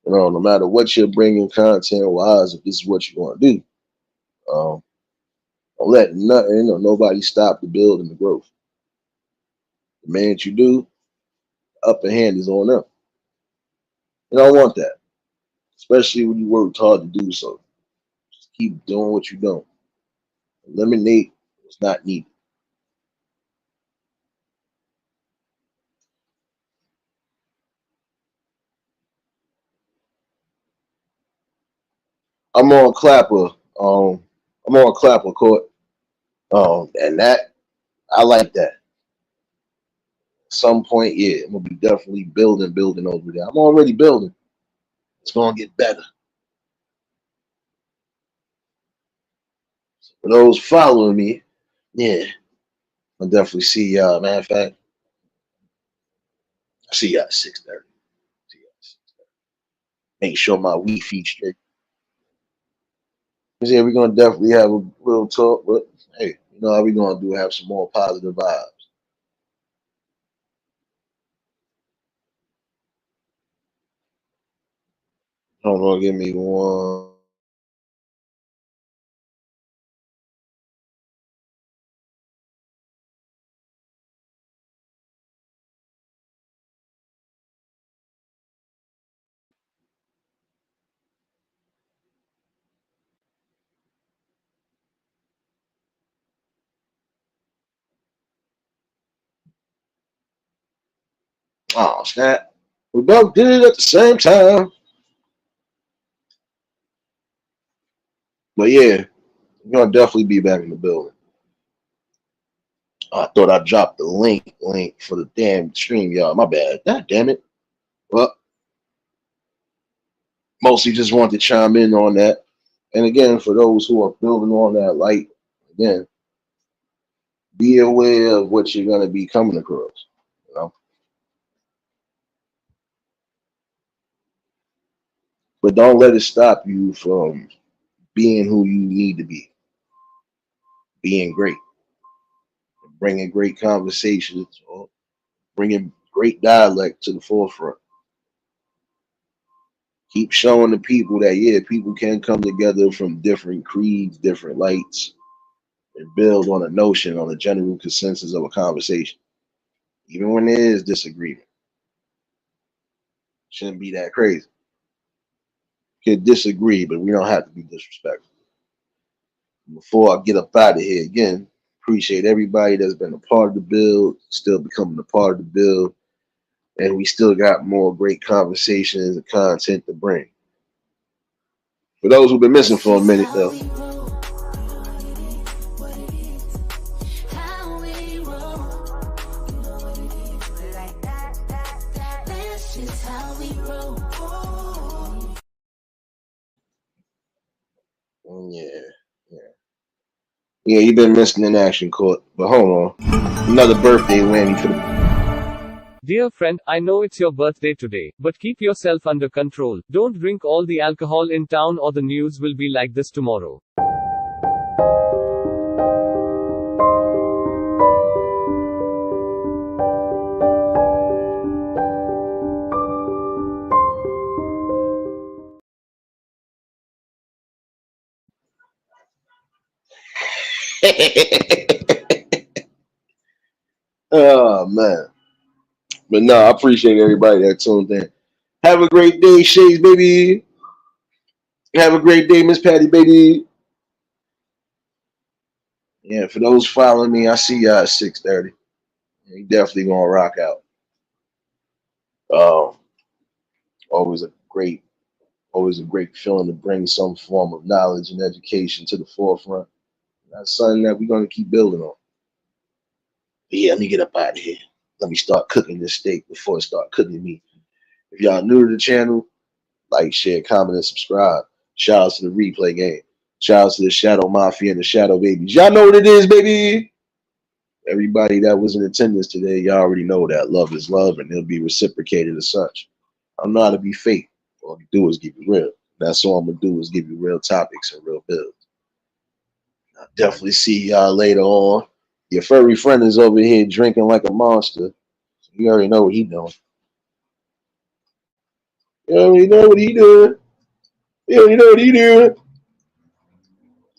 [SPEAKER 1] You know, no matter what you're bringing content wise, if this is what you want to do, um, don't let nothing or nobody stop the build and the growth. The minute you do, upper hand is on them. You don't want that, especially when you worked hard to do so. Just keep doing what you're doing. Eliminate what's not needed. I'm on Clapper. I'm on Clapper court. And that I like that. At some point, yeah, I'm gonna be definitely building over there. I'm already building. It's gonna get better. For those following me, yeah, I'll definitely see y'all. Matter of fact, I see y'all at 6:30. Make sure my Wi-Fi straight. Yeah, we're gonna definitely have a little talk, but hey, you know how we gonna do? Have some more positive vibes. Hold on, give me one. Oh snap! We both did it at the same time. But yeah, we're gonna definitely be back in the building. I thought I dropped the link for the damn stream, y'all. My bad. God damn it. Well, mostly just wanted to chime in on that. And again, for those who are building on that light, again, be aware of what you're gonna be coming across. You know, but don't let it stop you from being who you need to be, being great, bringing great conversations, or bringing great dialect to the forefront. Keep showing the people that yeah, people can come together from different creeds, different lights, and build on a notion, on a general consensus of a conversation, even when there is disagreement. Shouldn't be that crazy. Can disagree, but we don't have to be disrespectful. Before I get up out of here again, appreciate everybody that's been a part of the build, still becoming a part of the build, and we still got more great conversations and content to bring. For those who've been missing for a minute, though, yeah, yeah, yeah, you've been missing in action court. But hold on, another birthday whammy for the.
[SPEAKER 3] Dear friend, I know it's your birthday today, but keep yourself under control. Don't drink all the alcohol in town or the news will be like this tomorrow.
[SPEAKER 1] Oh man. But no, I appreciate everybody that tuned in. Have a great day, Shades, baby. Have a great day, Miss Patty, baby. Yeah, for those following me, I see y'all at 6:30. You definitely gonna rock out. Uh, always a great, always a great feeling to bring some form of knowledge and education to the forefront. That's something that we're gonna keep building on. But yeah, let me get up out of here. Let me start cooking this steak before it start cooking me. If y'all new to the channel, like, share, comment, and subscribe. Shout out to the replay game. Shout out to the Shadow Mafia and the Shadow Babies. Y'all know what it is, baby. Everybody that was in attendance today, y'all already know that love is love and it'll be reciprocated as such. I'm not to be fake. All I do is give you real. That's all I'm gonna do is give you real topics and real builds. I'll definitely see y'all later on. Your furry friend is over here drinking like a monster. You already know what he doing. You already know what he doing. You already know what he doing.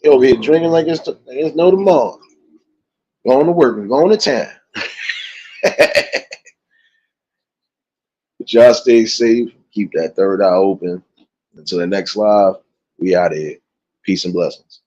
[SPEAKER 1] He over here drinking like it's no tomorrow. Going to work and going to town. But y'all stay safe. Keep that third eye open. Until the next live, we out of here. Peace and blessings.